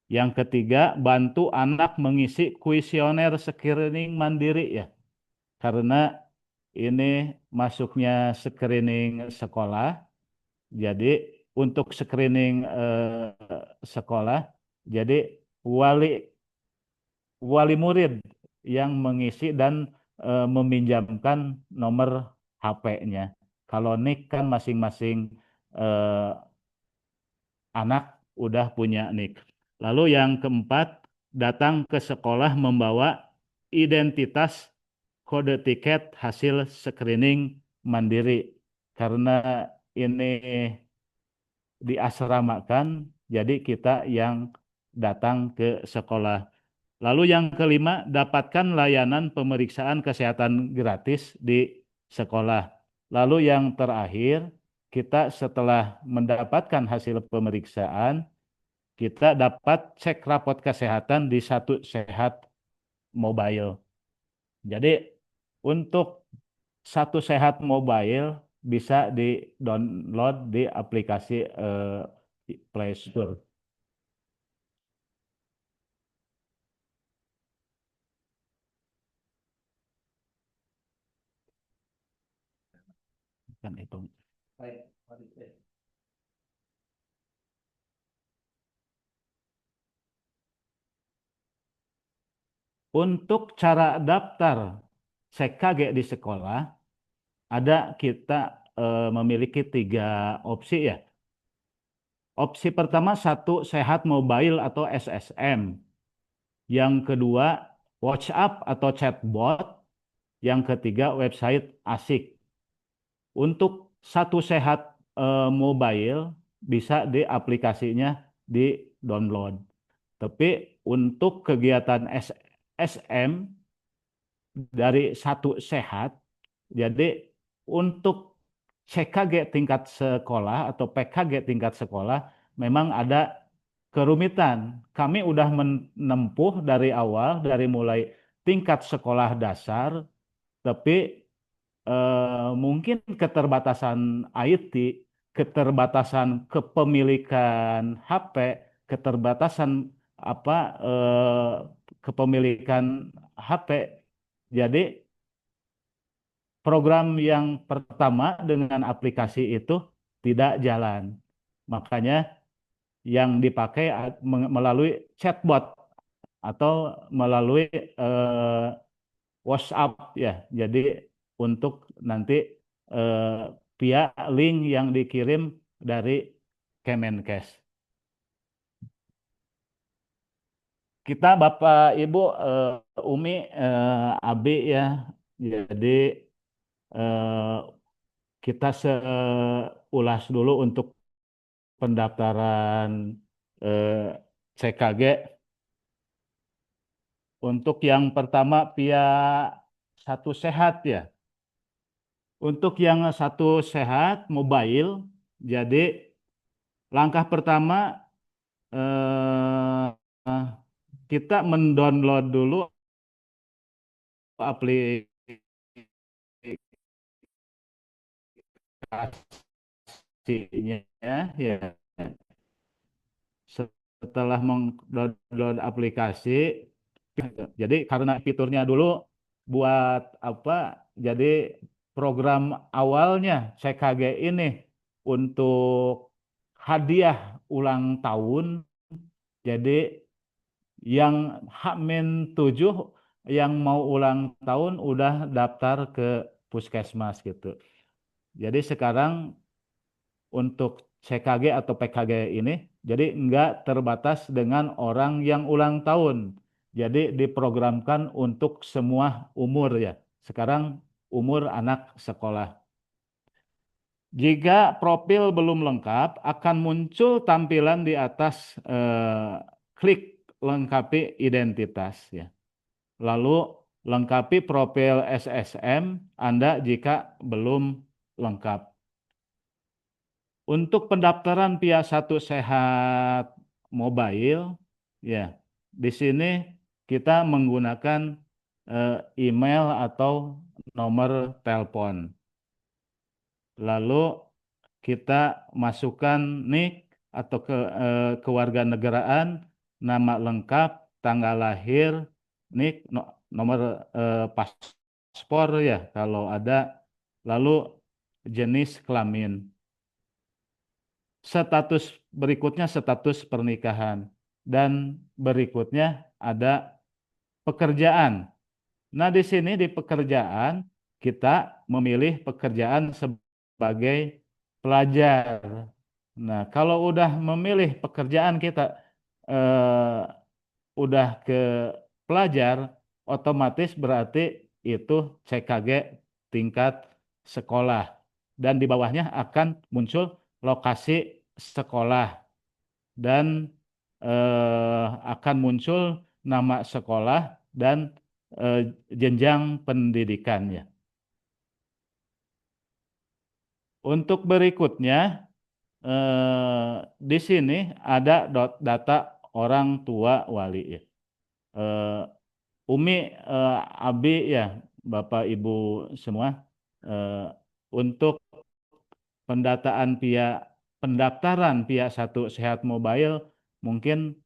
Yang ketiga, bantu anak mengisi kuesioner screening mandiri ya. Karena ini masuknya screening sekolah. Jadi untuk screening sekolah, jadi wali wali murid yang mengisi dan meminjamkan nomor HP-nya. Kalau NIK kan masing-masing eh, anak udah punya NIK. Lalu yang keempat, datang ke sekolah membawa identitas kode tiket hasil screening mandiri. Karena ini diasramakan, jadi kita yang datang ke sekolah. Lalu yang kelima, dapatkan layanan pemeriksaan kesehatan gratis di sekolah. Lalu yang terakhir, kita setelah mendapatkan hasil pemeriksaan, kita dapat cek rapot kesehatan di Satu Sehat Mobile. Jadi untuk Satu Sehat Mobile bisa di-download di aplikasi Play Store. Kan itu. Untuk cara daftar CKG di sekolah, ada kita memiliki 3 opsi ya. Opsi pertama Satu Sehat Mobile atau SSM. Yang kedua WhatsApp atau chatbot. Yang ketiga website Asik. Untuk Satu Sehat Mobile bisa di aplikasinya di download. Tapi untuk kegiatan SM dari Satu Sehat, jadi untuk CKG tingkat sekolah atau PKG tingkat sekolah memang ada kerumitan. Kami udah menempuh dari awal, dari mulai tingkat sekolah dasar, tapi mungkin keterbatasan IT keterbatasan kepemilikan HP, keterbatasan kepemilikan HP. Jadi program yang pertama dengan aplikasi itu tidak jalan. Makanya yang dipakai melalui chatbot atau melalui WhatsApp ya. Jadi untuk nanti via link yang dikirim dari Kemenkes. Kita Bapak Ibu Umi Abi ya. Jadi kita ulas dulu untuk pendaftaran CKG. Untuk yang pertama via Satu Sehat ya. Untuk yang Satu Sehat mobile, jadi langkah pertama kita mendownload dulu aplikasinya ya. Setelah mendownload aplikasi, jadi karena fiturnya dulu buat apa? Jadi program awalnya CKG ini untuk hadiah ulang tahun. Jadi yang H-7 yang mau ulang tahun udah daftar ke puskesmas gitu. Jadi sekarang untuk CKG atau PKG ini jadi nggak terbatas dengan orang yang ulang tahun. Jadi diprogramkan untuk semua umur ya. Sekarang umur anak sekolah. Jika profil belum lengkap, akan muncul tampilan di atas klik lengkapi identitas ya. Lalu lengkapi profil SSM Anda jika belum lengkap. Untuk pendaftaran via Satu Sehat mobile ya, di sini kita menggunakan email atau nomor telepon. Lalu kita masukkan NIK atau kewarganegaraan, nama lengkap, tanggal lahir, NIK, nomor paspor ya kalau ada, lalu jenis kelamin. Status berikutnya status pernikahan dan berikutnya ada pekerjaan. Nah, di sini di pekerjaan kita memilih pekerjaan sebagai pelajar. Nah, kalau udah memilih pekerjaan kita udah ke pelajar, otomatis berarti itu CKG tingkat sekolah. Dan di bawahnya akan muncul lokasi sekolah. Dan akan muncul nama sekolah dan jenjang pendidikannya. Untuk berikutnya, di sini ada data orang tua wali ya. Umi, Abi ya, Bapak Ibu semua, untuk pendaftaran via Satu Sehat mobile mungkin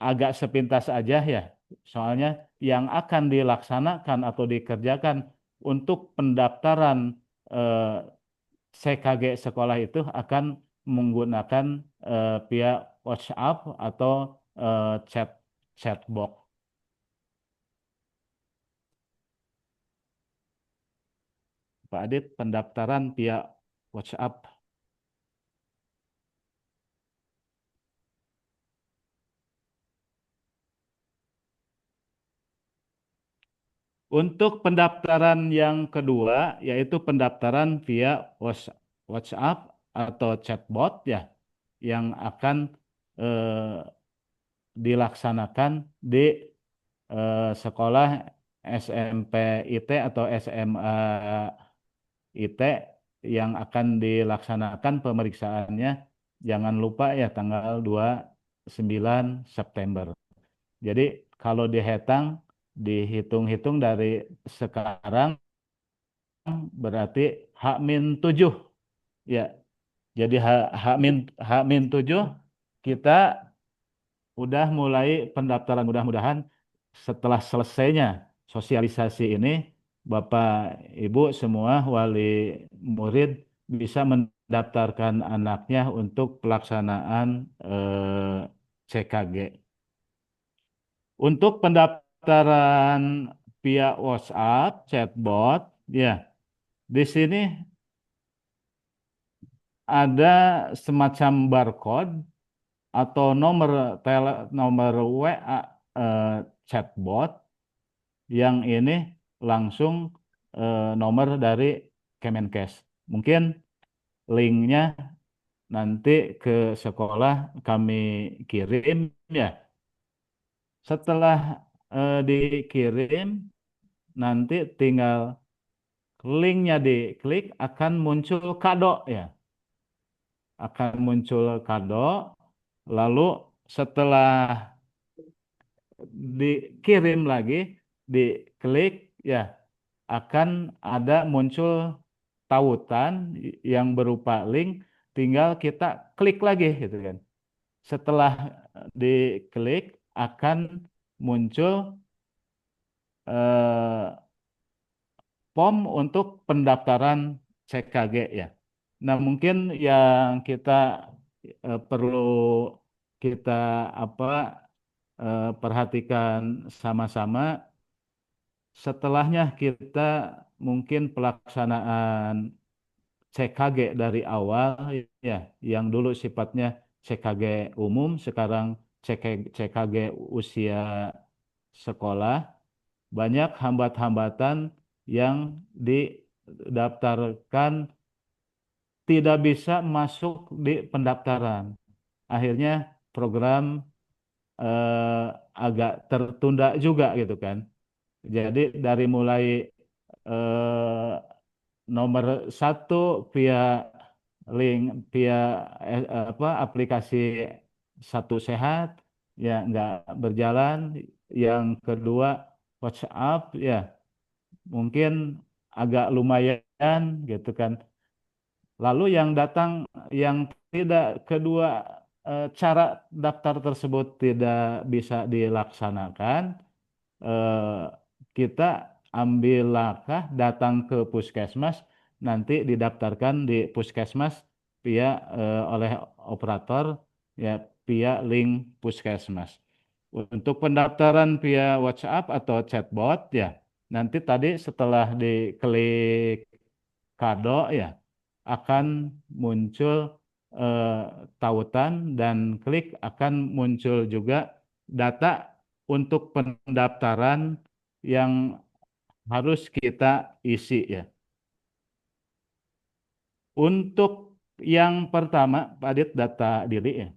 agak sepintas aja ya. Soalnya yang akan dilaksanakan atau dikerjakan untuk pendaftaran CKG sekolah itu akan menggunakan via WhatsApp atau chatbox. Pak Adit, pendaftaran via WhatsApp. Untuk pendaftaran yang kedua, yaitu pendaftaran via WhatsApp atau chatbot ya, yang akan dilaksanakan di sekolah SMP IT atau SMA IT yang akan dilaksanakan pemeriksaannya. Jangan lupa ya tanggal 29 September. Jadi kalau dihitung-hitung dari sekarang berarti H-7 Ya, jadi H-7 kita udah mulai pendaftaran, mudah-mudahan setelah selesainya sosialisasi ini Bapak Ibu semua wali murid bisa mendaftarkan anaknya untuk pelaksanaan CKG. Untuk pendaftaran via WhatsApp, chatbot, ya di sini ada semacam barcode atau nomor WA chatbot yang ini langsung nomor dari Kemenkes. Mungkin linknya nanti ke sekolah kami kirim ya. Setelah dikirim nanti tinggal linknya diklik akan muncul kado ya. Akan muncul kado. Lalu setelah dikirim lagi, diklik ya akan ada muncul tautan yang berupa link, tinggal kita klik lagi gitu kan. Setelah diklik akan muncul eh, form untuk pendaftaran CKG ya. Nah, mungkin yang kita perlu kita apa perhatikan sama-sama setelahnya kita mungkin pelaksanaan CKG dari awal ya, yang dulu sifatnya CKG umum, sekarang CKG usia sekolah, banyak hambatan-hambatan yang didaftarkan tidak bisa masuk di pendaftaran. Akhirnya program eh, agak tertunda juga gitu kan. Jadi dari mulai eh, nomor satu via link via aplikasi Satu Sehat ya nggak berjalan. Yang kedua WhatsApp ya mungkin agak lumayan gitu kan. Lalu yang datang yang tidak kedua cara daftar tersebut tidak bisa dilaksanakan, eh, kita ambil langkah datang ke puskesmas, nanti didaftarkan di puskesmas via oleh operator ya via link puskesmas. Untuk pendaftaran via WhatsApp atau chatbot ya, nanti tadi setelah diklik kado ya akan muncul eh, tautan dan klik akan muncul juga data untuk pendaftaran yang harus kita isi ya. Untuk yang pertama, Pak Adit, data diri ya.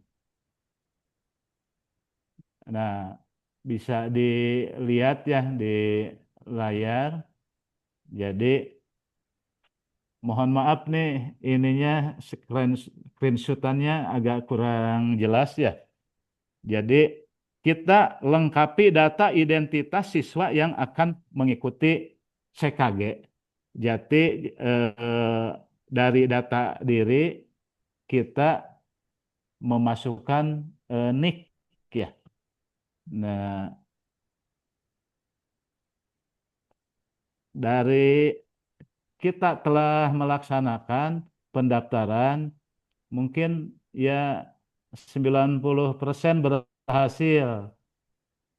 Nah, bisa dilihat ya di layar. Jadi mohon maaf nih, ininya screenshotannya agak kurang jelas ya. Jadi kita lengkapi data identitas siswa yang akan mengikuti CKG. Jadi dari data diri kita memasukkan NIK ya. Nah, dari kita telah melaksanakan pendaftaran mungkin ya 90% berhasil.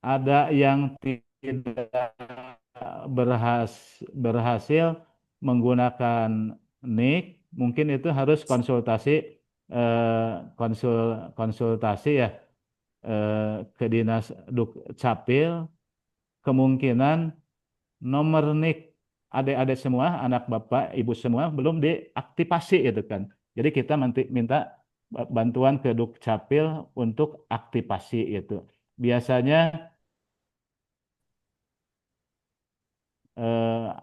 Ada yang tidak berhasil menggunakan NIK, mungkin itu harus konsultasi konsultasi ya ke Dinas Dukcapil. Kemungkinan nomor NIK adik-adik semua, anak bapak, ibu semua belum diaktifasi itu kan. Jadi kita nanti minta bantuan ke Dukcapil untuk aktifasi itu. Biasanya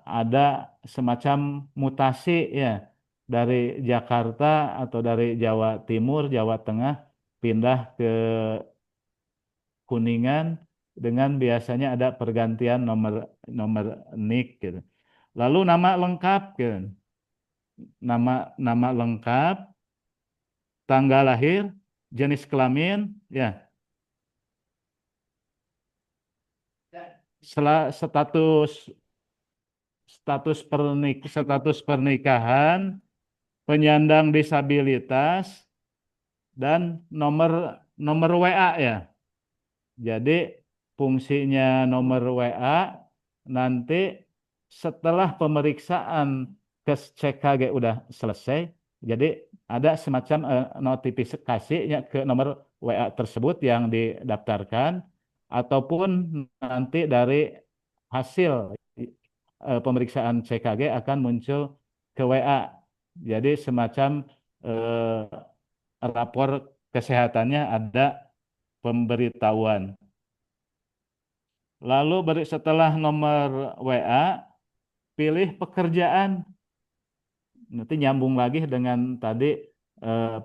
ada semacam mutasi ya dari Jakarta atau dari Jawa Timur, Jawa Tengah pindah ke Kuningan dengan biasanya ada pergantian nomor nomor NIK gitu. Lalu nama lengkap gitu. nama lengkap, tanggal lahir, jenis kelamin, ya, status pernikahan, penyandang disabilitas, dan nomor WA ya. Jadi fungsinya nomor WA nanti setelah pemeriksaan ke CKG udah selesai, jadi ada semacam notifikasi ya ke nomor WA tersebut yang didaftarkan, ataupun nanti dari hasil pemeriksaan CKG akan muncul ke WA. Jadi semacam rapor kesehatannya ada pemberitahuan. Lalu setelah nomor WA, pilih pekerjaan. Nanti nyambung lagi dengan tadi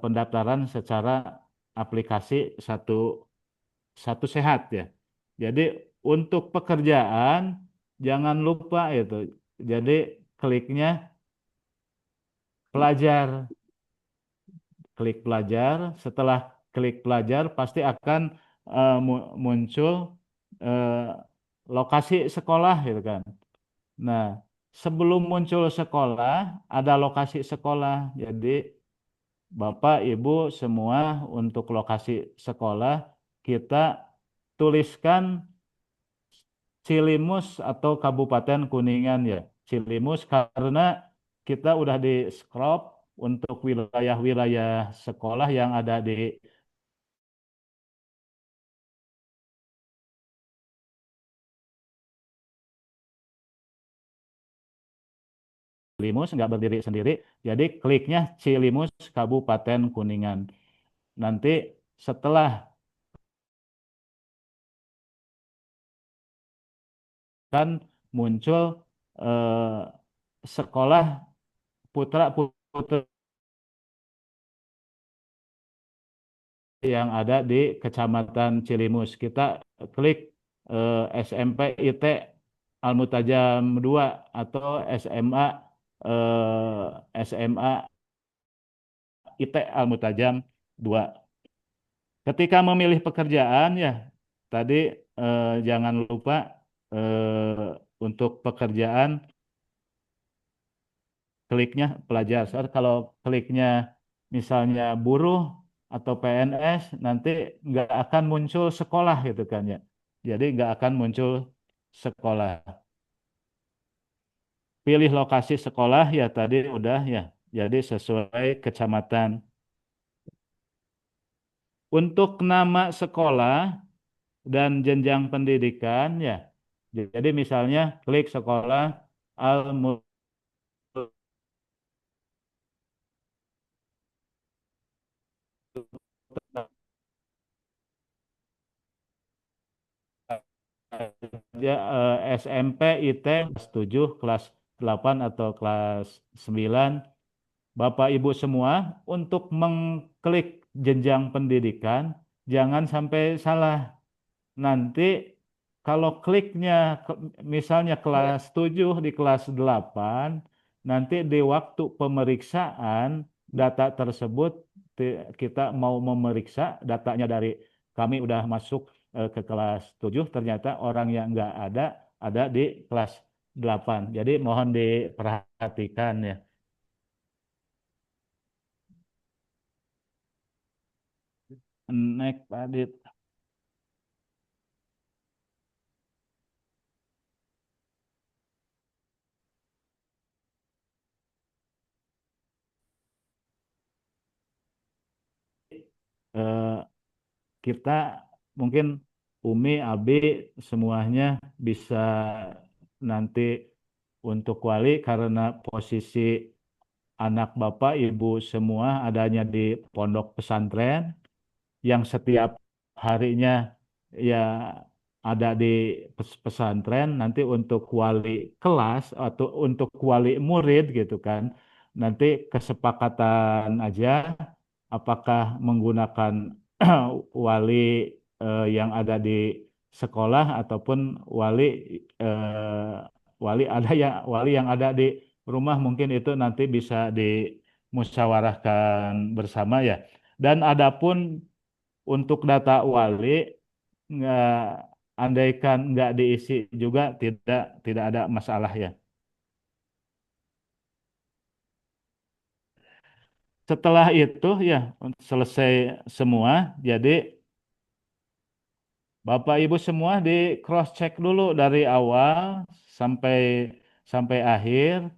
pendaftaran secara aplikasi satu sehat ya. Jadi untuk pekerjaan jangan lupa itu. Jadi kliknya pelajar. Klik pelajar. Setelah klik pelajar pasti akan muncul lokasi sekolah gitu kan. Nah, sebelum muncul sekolah ada lokasi sekolah. Jadi Bapak, Ibu semua untuk lokasi sekolah kita tuliskan Cilimus atau Kabupaten Kuningan ya. Cilimus karena kita udah di scrub untuk wilayah-wilayah sekolah yang ada di Cilimus, nggak berdiri sendiri. Jadi kliknya Cilimus Kabupaten Kuningan. Nanti setelah kan muncul sekolah putra putri yang ada di Kecamatan Cilimus. Kita klik SMP IT Al-Mutajam 2 atau SMA IT Al-Mutajam 2. Ketika memilih pekerjaan ya tadi jangan lupa untuk pekerjaan kliknya pelajar. Soalnya kalau kliknya misalnya buruh atau PNS nanti nggak akan muncul sekolah gitu kan ya. Jadi nggak akan muncul sekolah. Pilih lokasi sekolah ya tadi udah ya. Jadi sesuai kecamatan. Untuk nama sekolah dan jenjang pendidikan ya. Jadi misalnya klik sekolah Al dia SMP IT kelas 7, kelas 8 atau kelas 9. Bapak Ibu semua untuk mengklik jenjang pendidikan jangan sampai salah. Nanti kalau kliknya misalnya kelas 7 di kelas 8, nanti di waktu pemeriksaan data tersebut kita mau memeriksa datanya dari kami udah masuk ke kelas 7 ternyata orang yang nggak ada di kelas 8. Jadi mohon diperhatikan ya. Next, Pak Adit. Kita mungkin Umi, Abi semuanya bisa nanti untuk wali karena posisi anak Bapak Ibu semua adanya di pondok pesantren yang setiap harinya ya ada di pesantren. Nanti untuk wali kelas atau untuk wali murid gitu kan nanti kesepakatan aja apakah menggunakan wali yang ada di sekolah ataupun wali ada wali yang ada di rumah mungkin itu nanti bisa dimusyawarahkan bersama ya. Dan adapun untuk data wali nggak andaikan nggak diisi juga tidak ada masalah ya. Setelah itu ya selesai semua, jadi Bapak Ibu semua di cross check dulu dari awal sampai sampai akhir,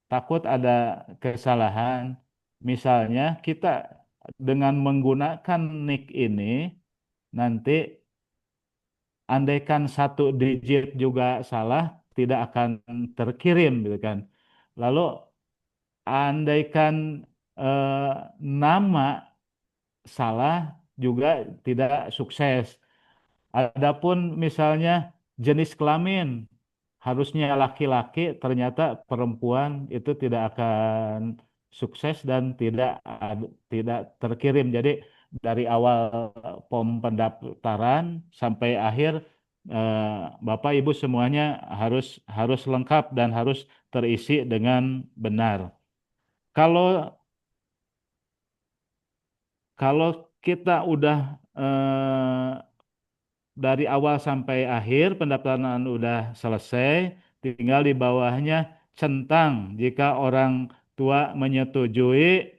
takut ada kesalahan. Misalnya kita dengan menggunakan nick ini nanti andaikan satu digit juga salah tidak akan terkirim gitu kan. Lalu andaikan eh, nama salah juga tidak sukses. Adapun misalnya jenis kelamin harusnya laki-laki ternyata perempuan itu tidak akan sukses dan tidak terkirim. Jadi dari awal pom pendaftaran sampai akhir eh, Bapak Ibu semuanya harus harus lengkap dan harus terisi dengan benar. Kalau kalau kita udah dari awal sampai akhir pendaftaran udah selesai, tinggal di bawahnya centang jika orang tua menyetujui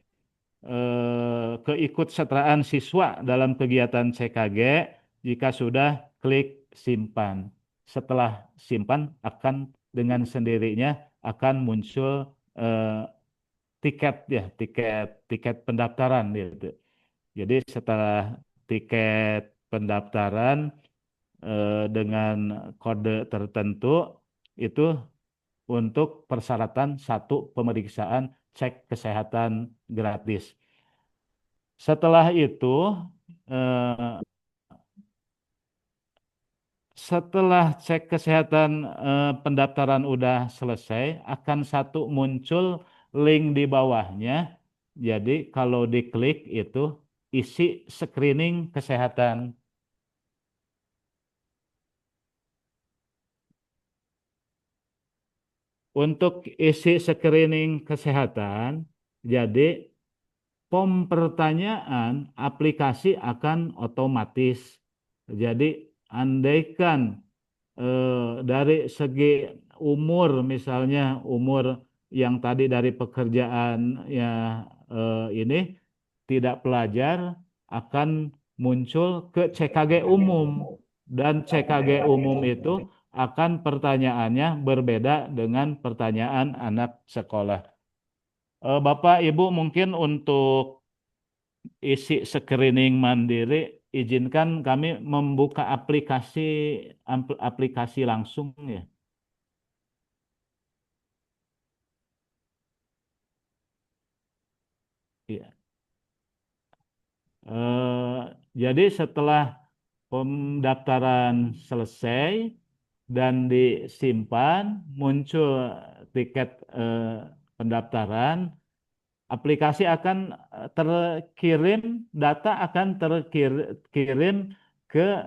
keikutsertaan siswa dalam kegiatan CKG. Jika sudah, klik simpan. Setelah simpan akan dengan sendirinya akan muncul tiket ya, tiket pendaftaran gitu. Jadi setelah tiket pendaftaran dengan kode tertentu itu untuk persyaratan satu pemeriksaan cek kesehatan gratis. Setelah itu, eh, setelah cek kesehatan pendaftaran udah selesai, akan satu muncul link di bawahnya. Jadi kalau diklik itu isi screening kesehatan. Untuk isi screening kesehatan, jadi pom pertanyaan aplikasi akan otomatis. Jadi andaikan dari segi umur, misalnya umur yang tadi dari pekerjaan ya ini tidak pelajar akan muncul ke CKG umum dan CKG umum itu akan pertanyaannya berbeda dengan pertanyaan anak sekolah. Bapak Ibu mungkin untuk isi screening mandiri izinkan kami membuka aplikasi langsung ya. Iya. Jadi setelah pendaftaran selesai dan disimpan, muncul tiket pendaftaran, aplikasi akan terkirim, data akan terkirim ke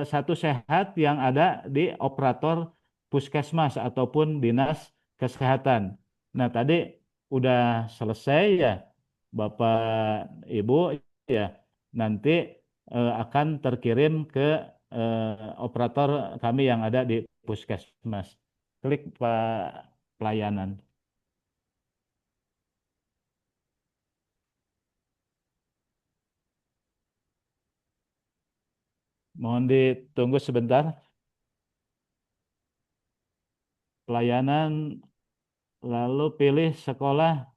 satu sehat yang ada di operator puskesmas ataupun dinas kesehatan. Nah, tadi udah selesai ya, Bapak Ibu ya, nanti akan terkirim ke operator kami yang ada di puskesmas. Klik Pak pelayanan. Mohon ditunggu sebentar. Pelayanan, lalu pilih sekolah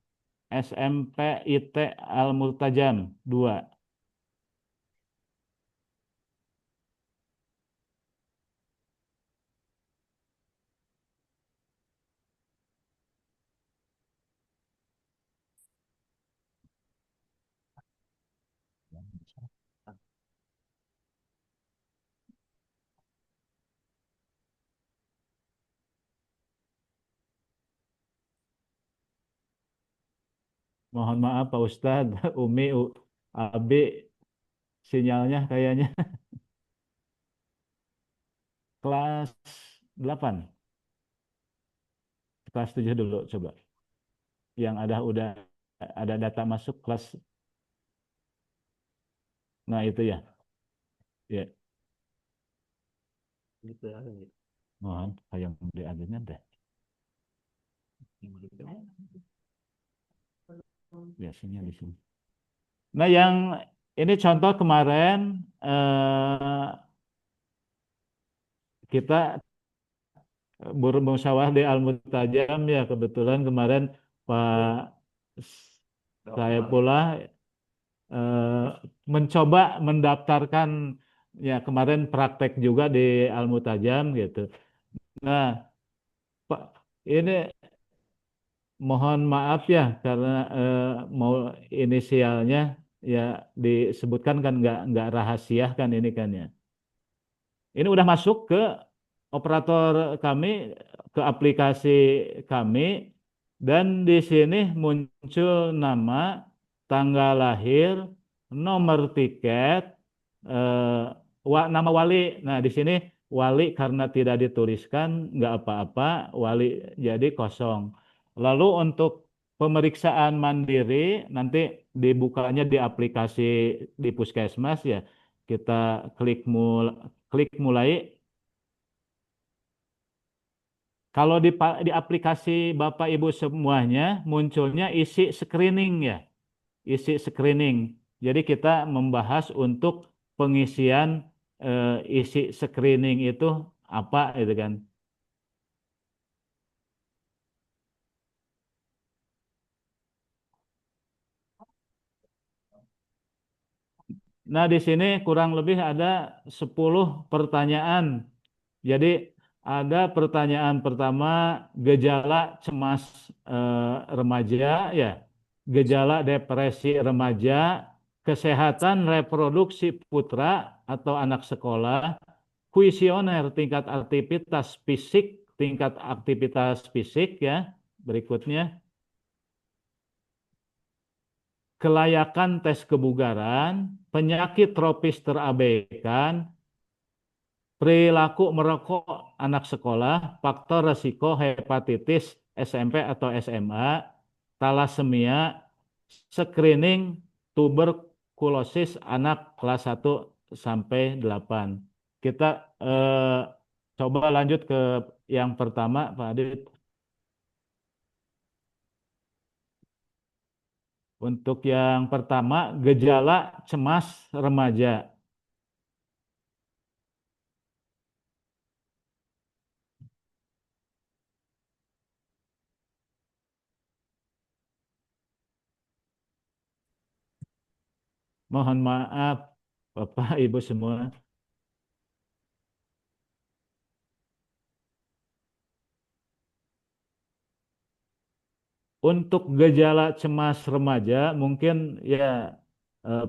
SMP IT Al Murtajam 2. Mohon maaf Pak Ustadz, Umi, Abi, sinyalnya kayaknya kelas 8. kelas 7 dulu coba. Yang udah ada data masuk kelas. Nah, itu ya. Ya. Mohon kayak diambilnya deh. Biasanya di sini. Nah, yang ini contoh kemarin kita bermusyawarah di Al-Mutajam ya, kebetulan kemarin Pak Saifullah eh, mencoba mendaftarkan ya, kemarin praktek juga di Al-Mutajam gitu. Nah, Pak, ini mohon maaf ya karena mau inisialnya ya disebutkan kan nggak rahasia kan ini kan ya. Ini udah masuk ke operator kami, ke aplikasi kami, dan di sini muncul nama, tanggal lahir, nomor tiket, nama wali. Nah, di sini wali karena tidak dituliskan nggak apa-apa, wali jadi kosong. Lalu untuk pemeriksaan mandiri nanti dibukanya di aplikasi di Puskesmas ya. Kita klik mulai. Kalau di aplikasi Bapak Ibu semuanya munculnya isi screening ya, isi screening. Jadi kita membahas untuk pengisian isi screening itu apa gitu kan. Nah, di sini kurang lebih ada 10 pertanyaan. Jadi ada pertanyaan pertama, gejala cemas remaja ya, gejala depresi remaja, kesehatan reproduksi putra atau anak sekolah, kuesioner tingkat aktivitas fisik ya, berikutnya kelayakan tes kebugaran, penyakit tropis terabaikan, perilaku merokok anak sekolah, faktor resiko hepatitis SMP atau SMA, thalassemia, screening tuberkulosis anak kelas 1 sampai 8. Kita coba lanjut ke yang pertama, Pak Adit. Untuk yang pertama, gejala cemas remaja. Mohon maaf, Bapak, Ibu semua. Untuk gejala cemas remaja, mungkin ya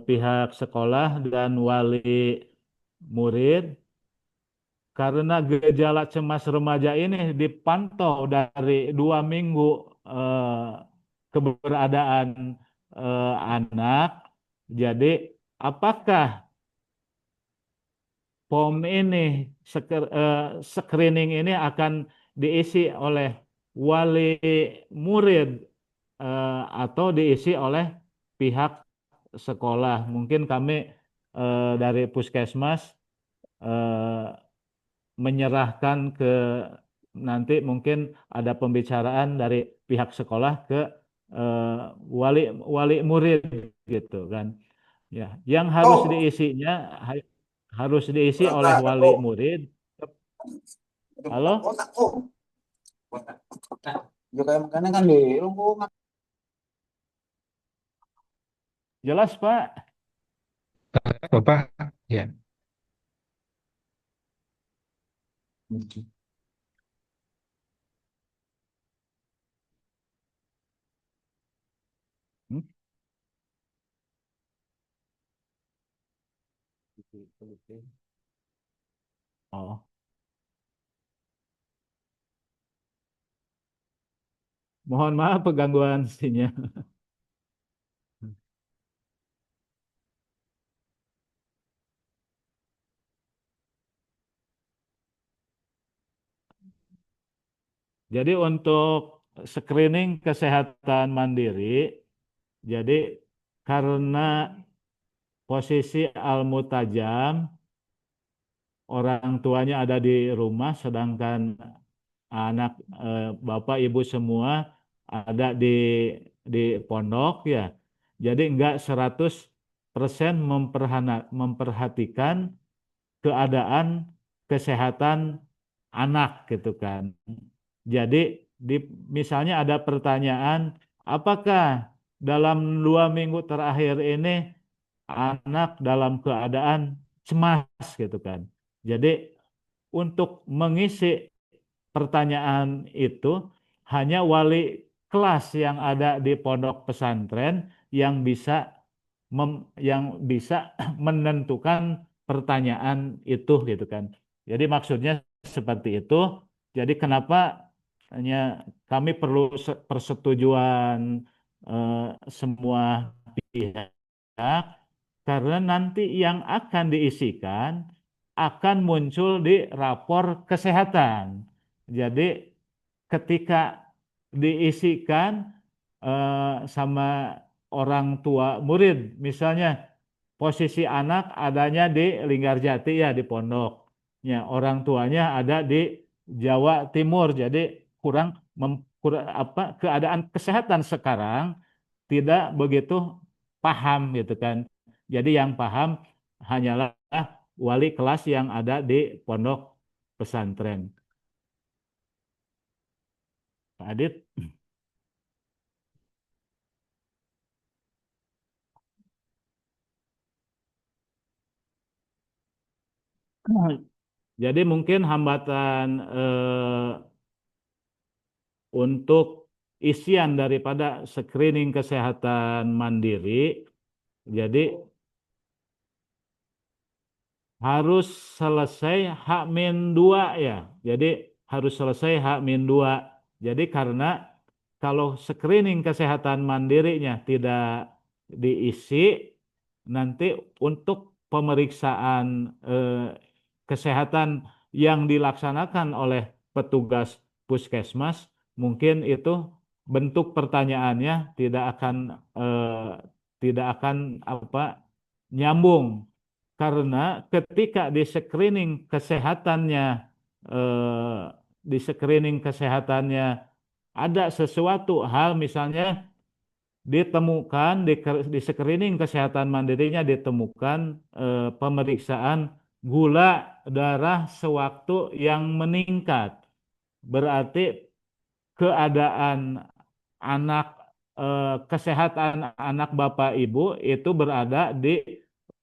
pihak sekolah dan wali murid, karena gejala cemas remaja ini dipantau dari 2 minggu keberadaan anak. Jadi, apakah form ini, screening ini akan diisi oleh wali murid atau diisi oleh pihak sekolah? Mungkin kami dari Puskesmas menyerahkan ke nanti mungkin ada pembicaraan dari pihak sekolah ke wali wali murid gitu kan. Ya, yang harus diisinya harus diisi oleh wali murid. Halo? Jelas, Pak? Bapak, ya. Hmm? Oh, mohon maaf penggangguan sinyal. Jadi untuk screening kesehatan mandiri. Jadi karena posisi al-mutajam, orang tuanya ada di rumah, sedangkan anak bapak ibu semua ada di pondok ya. Jadi enggak 100% memperhatikan keadaan kesehatan anak gitu kan. Jadi misalnya ada pertanyaan, apakah dalam 2 minggu terakhir ini anak dalam keadaan cemas gitu kan. Jadi untuk mengisi pertanyaan itu hanya wali kelas yang ada di pondok pesantren yang bisa menentukan pertanyaan itu gitu kan. Jadi maksudnya seperti itu. Jadi kenapa hanya kami perlu persetujuan semua pihak karena nanti yang akan diisikan akan muncul di rapor kesehatan. Jadi ketika diisikan sama orang tua murid, misalnya posisi anak adanya di Linggarjati ya di pondok, ya orang tuanya ada di Jawa Timur, jadi kurang apa keadaan kesehatan sekarang tidak begitu paham gitu kan. Jadi yang paham hanyalah wali kelas yang ada di pondok pesantren. Pak Adit. Jadi mungkin hambatan untuk isian daripada screening kesehatan mandiri, jadi harus selesai H-2 ya. Jadi harus selesai H-2. Jadi karena kalau screening kesehatan mandirinya tidak diisi, nanti untuk pemeriksaan kesehatan yang dilaksanakan oleh petugas puskesmas, mungkin itu bentuk pertanyaannya tidak akan apa nyambung karena ketika eh, di screening kesehatannya ada sesuatu hal misalnya ditemukan di screening kesehatan mandirinya ditemukan pemeriksaan gula darah sewaktu yang meningkat. Berarti keadaan anak kesehatan anak bapak ibu itu berada di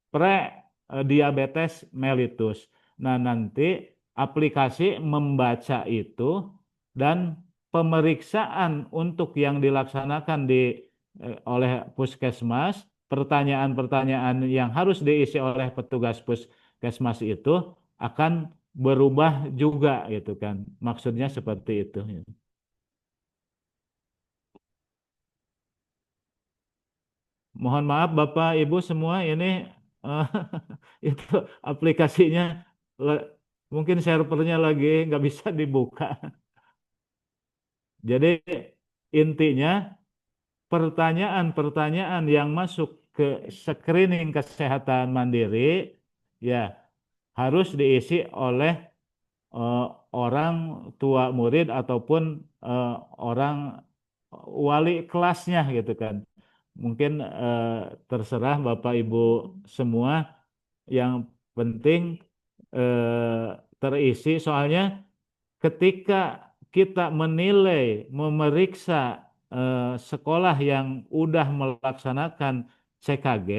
pre-diabetes mellitus. Nah, nanti aplikasi membaca itu dan pemeriksaan untuk yang dilaksanakan oleh puskesmas, pertanyaan-pertanyaan yang harus diisi oleh petugas puskesmas itu akan berubah juga gitu kan. Maksudnya seperti itu. Mohon maaf Bapak Ibu semua ini eh, itu aplikasinya mungkin servernya lagi nggak bisa dibuka. Jadi intinya pertanyaan-pertanyaan yang masuk ke screening kesehatan mandiri ya harus diisi oleh eh, orang tua murid ataupun orang wali kelasnya gitu kan. Mungkin terserah Bapak Ibu semua yang penting terisi soalnya ketika kita menilai, memeriksa sekolah yang udah melaksanakan CKG,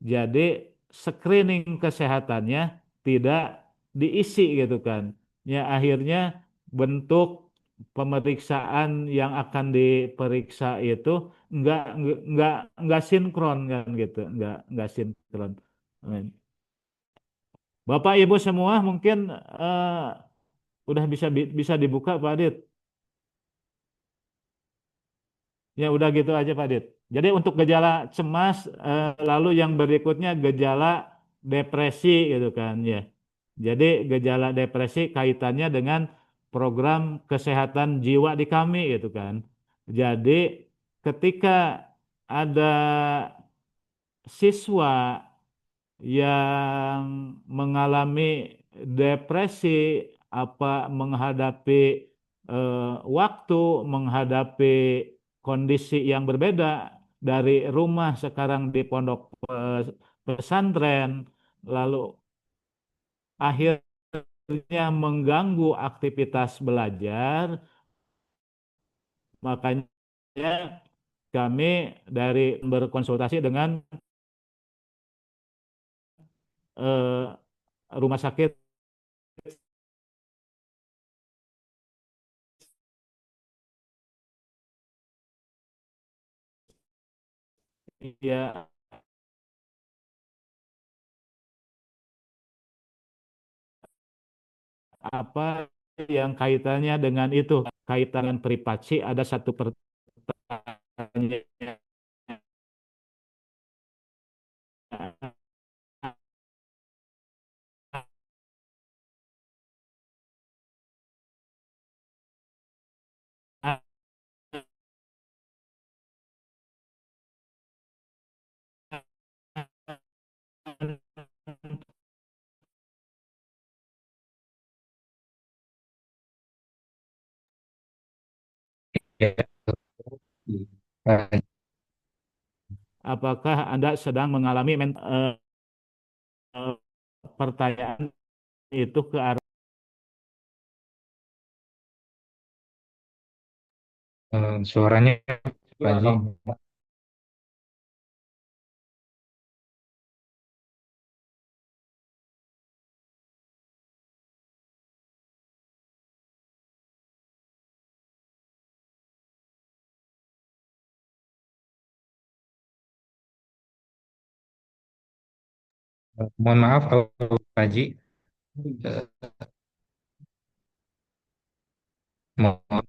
jadi screening kesehatannya tidak diisi gitu kan. Ya akhirnya bentuk pemeriksaan yang akan diperiksa itu nggak sinkron kan gitu, nggak sinkron. Bapak Ibu semua mungkin udah bisa dibuka Pak Adit. Ya udah gitu aja Pak Adit. Jadi untuk gejala cemas lalu yang berikutnya gejala depresi gitu kan ya. Jadi gejala depresi kaitannya dengan program kesehatan jiwa di kami gitu kan. Jadi ketika ada siswa yang mengalami depresi, apa menghadapi waktu, menghadapi kondisi yang berbeda dari rumah sekarang di pondok pesantren, lalu akhirnya mengganggu aktivitas belajar, makanya kami dari berkonsultasi dengan eh, rumah sakit ya apa yang kaitannya dengan itu, kaitan dengan privacy, ada satu pertanyaan Ya. Eh, apakah Anda sedang mengalami eh, pertanyaan itu ke arah Suaranya Pak Haji. Mohon maaf Pak Haji. Eh, Mohon Pak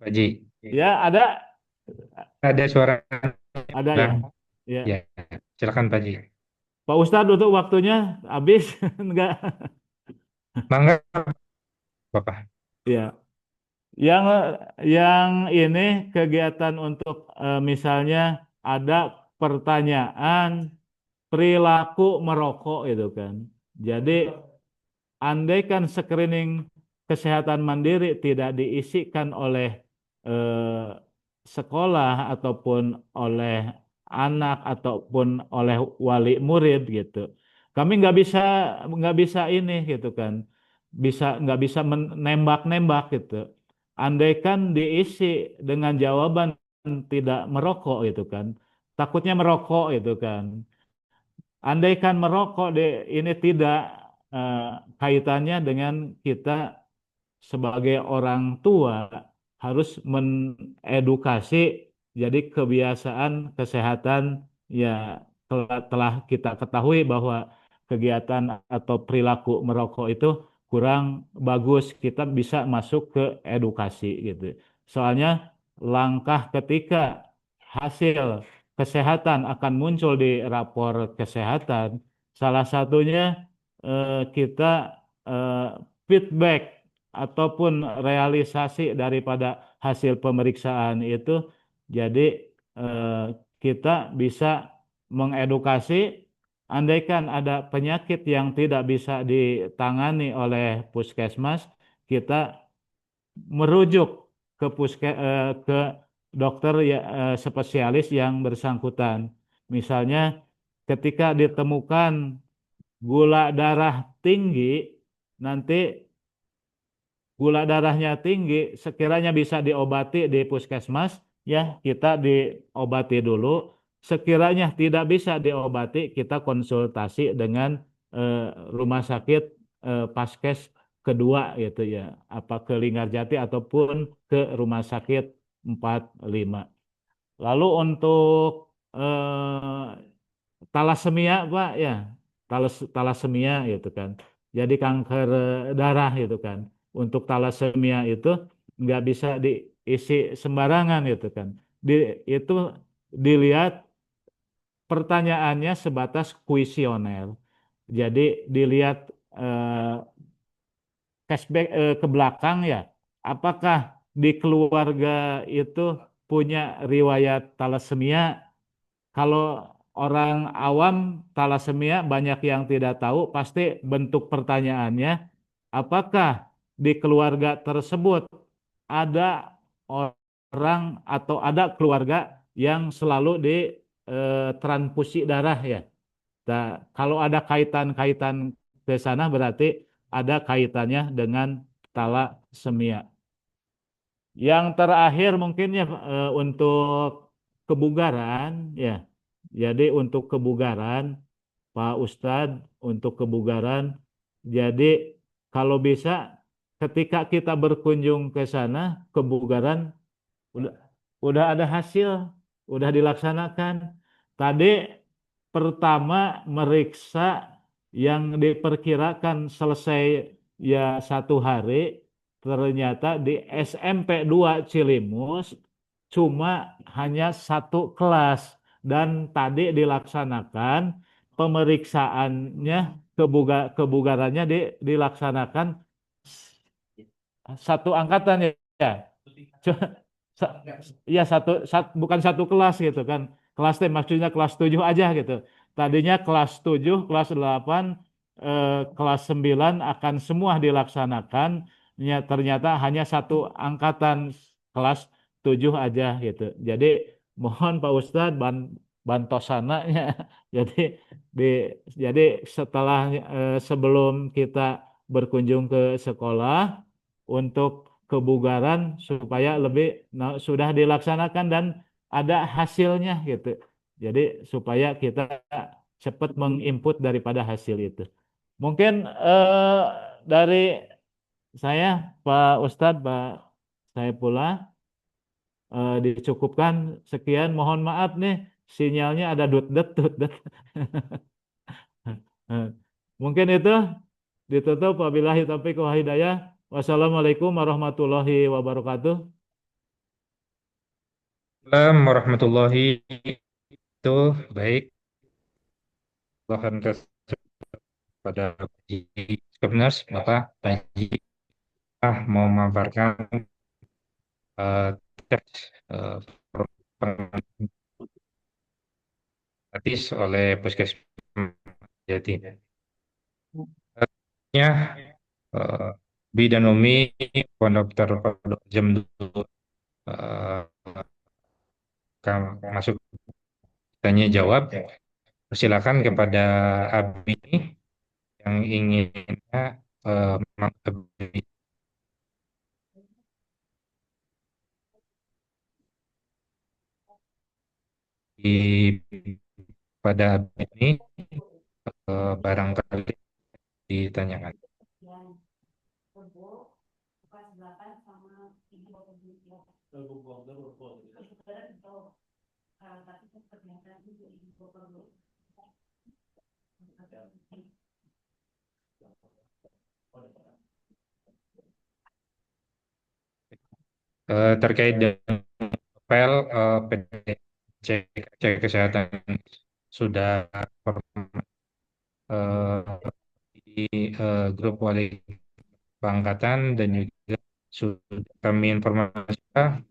Haji. ya Ada suara ada ya bang. ya Ya, silakan Pak Haji. Pak Ustadz untuk waktunya habis enggak Mangga Bapak. ya yang yang ini kegiatan untuk misalnya ada pertanyaan perilaku merokok itu kan. Jadi andaikan screening kesehatan mandiri tidak diisikan oleh eh, sekolah ataupun oleh anak ataupun oleh wali murid gitu, kami nggak bisa ini gitu kan, nggak bisa menembak-nembak gitu. Andaikan diisi dengan jawaban tidak merokok gitu kan, takutnya merokok itu kan. Andaikan merokok ini tidak eh, kaitannya dengan kita sebagai orang tua harus menedukasi, jadi kebiasaan kesehatan ya telah kita ketahui bahwa kegiatan atau perilaku merokok itu kurang bagus, kita bisa masuk ke edukasi gitu. Soalnya langkah ketika hasil kesehatan akan muncul di rapor kesehatan, salah satunya kita eh, feedback ataupun realisasi daripada hasil pemeriksaan itu, jadi eh, kita bisa mengedukasi. Andaikan ada penyakit yang tidak bisa ditangani oleh puskesmas, kita merujuk ke dokter ya, spesialis yang bersangkutan. Misalnya ketika ditemukan gula darah tinggi, nanti gula darahnya tinggi, sekiranya bisa diobati di puskesmas, ya kita diobati dulu. Sekiranya tidak bisa diobati, kita konsultasi dengan eh, rumah sakit Paskes kedua gitu ya, apa ke Linggarjati ataupun ke rumah sakit 45. Lalu untuk thalassemia Pak ya, thalassemia gitu kan. jadi kanker darah gitu kan. Untuk talasemia itu nggak bisa diisi sembarangan gitu kan. Itu dilihat pertanyaannya sebatas kuesioner. Jadi dilihat eh, cashback ke belakang ya. Apakah di keluarga itu punya riwayat talasemia? Kalau orang awam talasemia banyak yang tidak tahu, pasti bentuk pertanyaannya, apakah di keluarga tersebut ada orang atau ada keluarga yang selalu di transfusi darah ya. Nah, kalau ada kaitan-kaitan ke sana berarti ada kaitannya dengan talasemia. Yang terakhir mungkin ya untuk kebugaran ya. Jadi untuk kebugaran Pak Ustadz untuk kebugaran. Jadi kalau bisa ketika kita berkunjung ke sana kebugaran udah udah ada hasil, udah dilaksanakan. Tadi pertama meriksa yang diperkirakan selesai ya 1 hari, ternyata di SMP 2 Cilimus cuma hanya 1 kelas dan tadi dilaksanakan pemeriksaannya kebugarannya dilaksanakan satu angkatan ya. Sa- Ya bukan 1 kelas gitu kan. Kelas T maksudnya kelas 7 aja gitu. Tadinya kelas 7, kelas 8, kelas 9 akan semua dilaksanakan. Ternyata hanya satu angkatan kelas 7 aja gitu. Jadi mohon Pak Ustadz bantosananya. Jadi di jadi setelah sebelum kita berkunjung ke sekolah untuk kebugaran supaya lebih sudah dilaksanakan dan ada hasilnya gitu. Jadi supaya kita cepat menginput daripada hasil itu. Mungkin dari saya Pak Ustadz, Pak Saifullah dicukupkan sekian. Mohon maaf nih sinyalnya ada dut-dut. Mungkin itu ditutup wabillahi taufiq wa hidayah. Wassalamualaikum warahmatullahi wabarakatuh. Assalamualaikum warahmatullahi wabarakatuh. Baik, Tuhan kepada Skepners, Bapak Panji mau memaparkan teks gratis oleh Puskesmas Jati. Ya, Bi dan Umi, Pondok Terpadu jam 2 masuk tanya jawab. Silakan kepada Abi yang ingin mengabdi pada Abi ini barangkali ditanyakan. Terkait dengan file cek kesehatan sudah di grup wali pangkatan dan juga sudah kami informasikan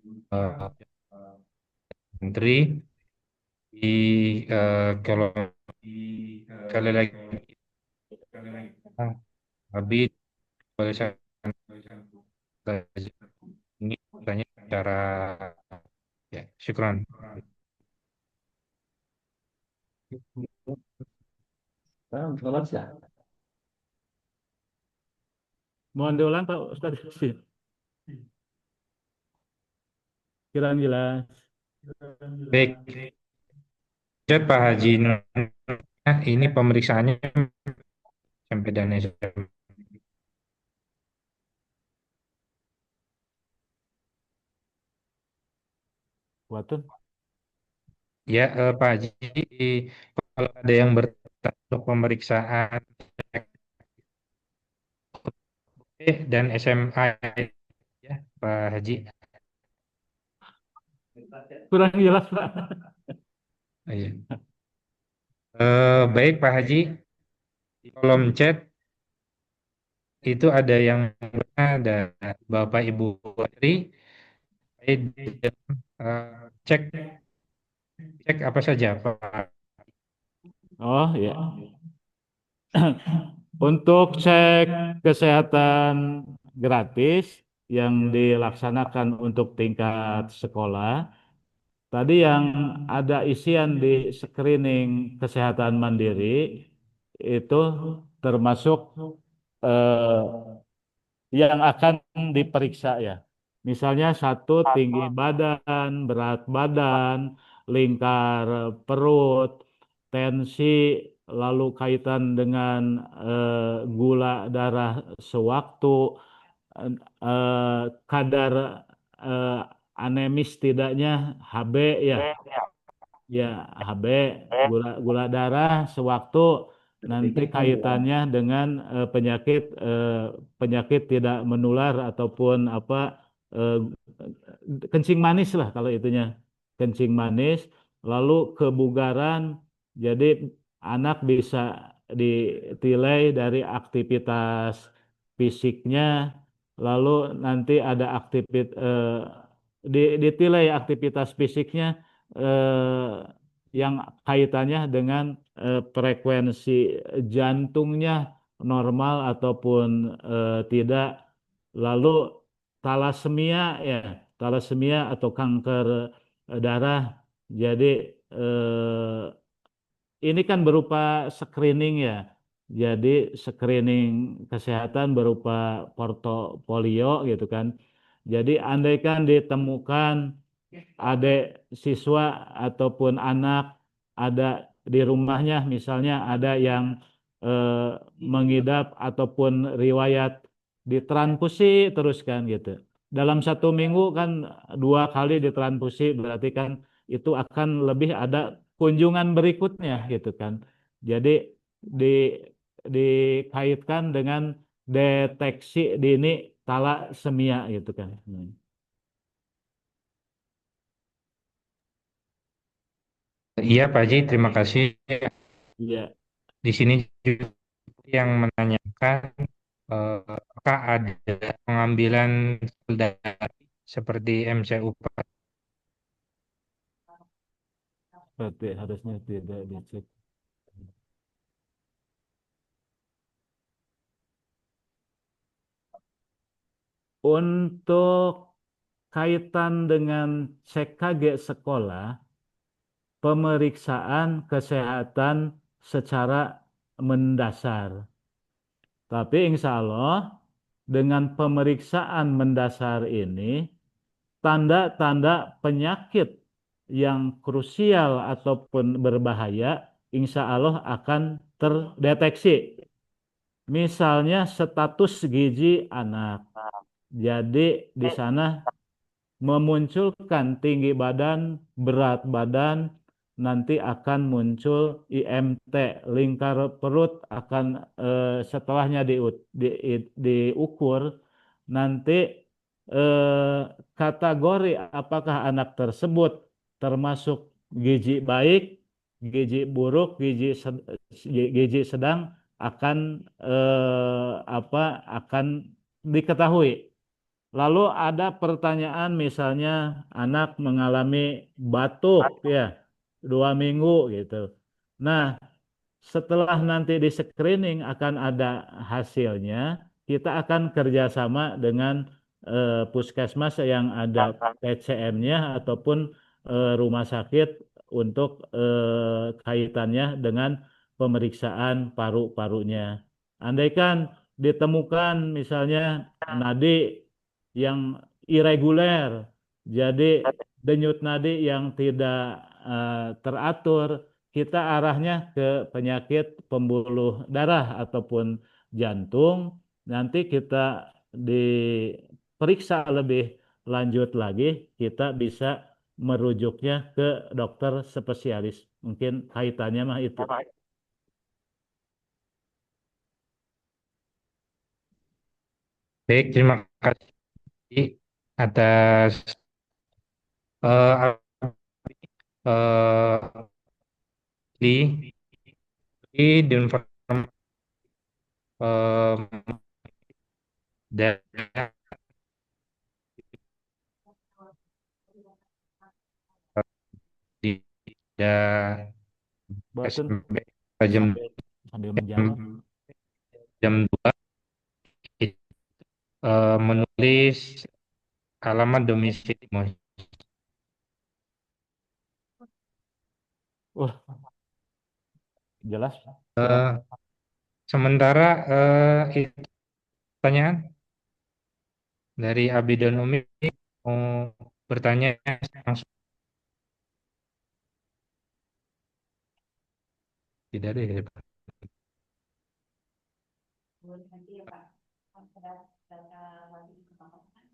menteri di kalau sekali lagi Abi boleh saya ini tanya secara ya syukran. Mohon diulang Pak Ustadz. Kiraan jelas. Baik, Chat Pak Haji Nur, ini pemeriksaannya sampai dan SMP. Watun. Ya, Pak Haji, kalau ada yang bertanya untuk pemeriksaan dan SMA ya, Pak Haji. Kurang jelas, Pak. Oh, iya. Baik Pak Haji, di kolom chat itu ada yang ada Bapak Ibu Tri, cek cek apa saja Pak. Oh ya, untuk cek kesehatan gratis yang dilaksanakan untuk tingkat sekolah, tadi yang ada isian di screening kesehatan mandiri itu termasuk eh, yang akan diperiksa ya. Misalnya satu tinggi badan, berat badan, lingkar perut, tensi, lalu kaitan dengan gula darah sewaktu, kadar eh, anemis tidaknya HB ya. Ya, HB, gula gula darah sewaktu nanti kaitannya dengan penyakit tidak menular ataupun apa eh, kencing manis lah kalau itunya kencing manis, lalu kebugaran, jadi anak bisa ditilai dari aktivitas fisiknya, lalu nanti ada ditilai aktivitas fisiknya eh, yang kaitannya dengan frekuensi jantungnya normal ataupun tidak. Lalu talasemia ya, talasemia atau kanker darah. Jadi ini kan berupa screening ya. Jadi screening kesehatan berupa portofolio gitu kan. Jadi andaikan ditemukan adik siswa ataupun anak ada di rumahnya misalnya ada yang mengidap ataupun riwayat ditransfusi terus kan gitu. Dalam 1 minggu kan 2 kali ditransfusi berarti kan itu akan lebih ada kunjungan berikutnya gitu kan. Jadi di dikaitkan dengan deteksi dini talasemia gitu kan. Iya Pak Haji, terima kasih. Iya. Di sini juga yang menanyakan apakah ada pengambilan sel darah seperti MCU Pak? Berarti harusnya tidak dicek. Untuk kaitan dengan CKG sekolah, pemeriksaan kesehatan secara mendasar. Tapi insya Allah dengan pemeriksaan mendasar ini, tanda-tanda penyakit yang krusial ataupun berbahaya, insya Allah akan terdeteksi. Misalnya status gizi anak. Jadi di sana memunculkan tinggi badan, berat badan, nanti akan muncul IMT, lingkar perut akan setelahnya diukur, nanti eh, kategori apakah anak tersebut termasuk gizi baik, gizi buruk, gizi sedang akan akan diketahui. Lalu ada pertanyaan misalnya anak mengalami batuk ya 2 minggu gitu. Nah, setelah nanti di screening akan ada hasilnya, kita akan kerjasama dengan puskesmas yang ada PCM-nya ataupun rumah sakit untuk kaitannya dengan pemeriksaan paru-parunya. Andaikan ditemukan misalnya nadi yang irreguler, jadi denyut nadi yang tidak teratur, kita arahnya ke penyakit pembuluh darah ataupun jantung. Nanti kita diperiksa lebih lanjut lagi, kita bisa merujuknya ke dokter spesialis. Mungkin kaitannya mah itu. Baik, terima kasih atas eh, eh, di informasi dari di da- Boten SMP jam sambil sambil menjawab. jam 2 menulis alamat domisili. Wah, jelas. Eh, sementara itu pertanyaan dari Abi dan Umi mau bertanya langsung, tidak ada ya Pak?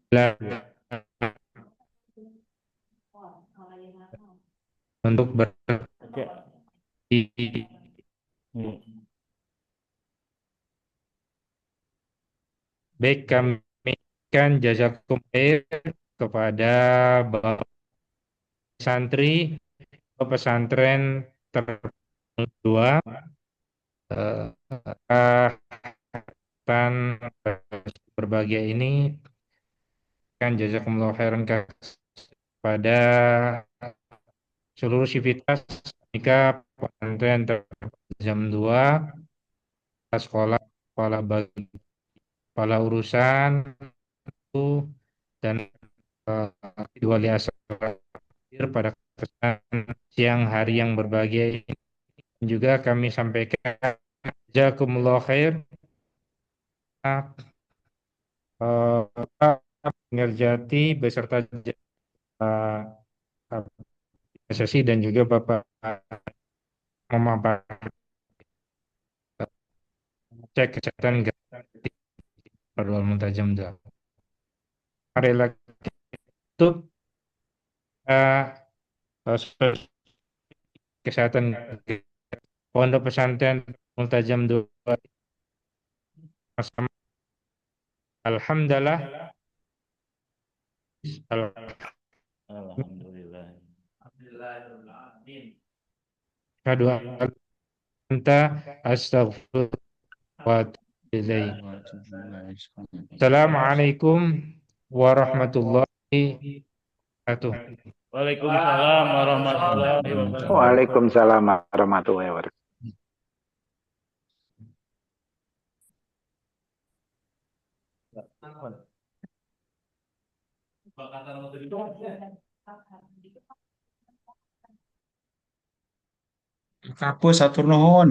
Lah, untuk Oke. berbagi Nih. baik kami kan jazakum khair kepada Bapak santri pesantren terdua kesempatan berbahagia ini kan jazakumullah khairan kepada seluruh sivitas jika pesantren jam 2 sekolah kepala bagi kepala urusan itu dan wali asar pada kesempatan siang hari yang berbahagia ini juga kami sampaikan jazakumullah khair Bapak Ngerjati beserta PSSI dan juga Bapak Muhammad cek kesehatan gratis pada Muntajam dah. Mari lagi tutup kesehatan Pondok Pesantren Muntajam 2. Alhamdulillah. Alhamdulillah. Asyhadu an anta astaghfiruka wa atubu ilaik. Assalamualaikum warahmatullahi wabarakatuh. Waalaikumsalam warahmatullahi wabarakatuh. Waalaikumsalam warahmatullahi wabarakatuh. Kapus atur nuhun.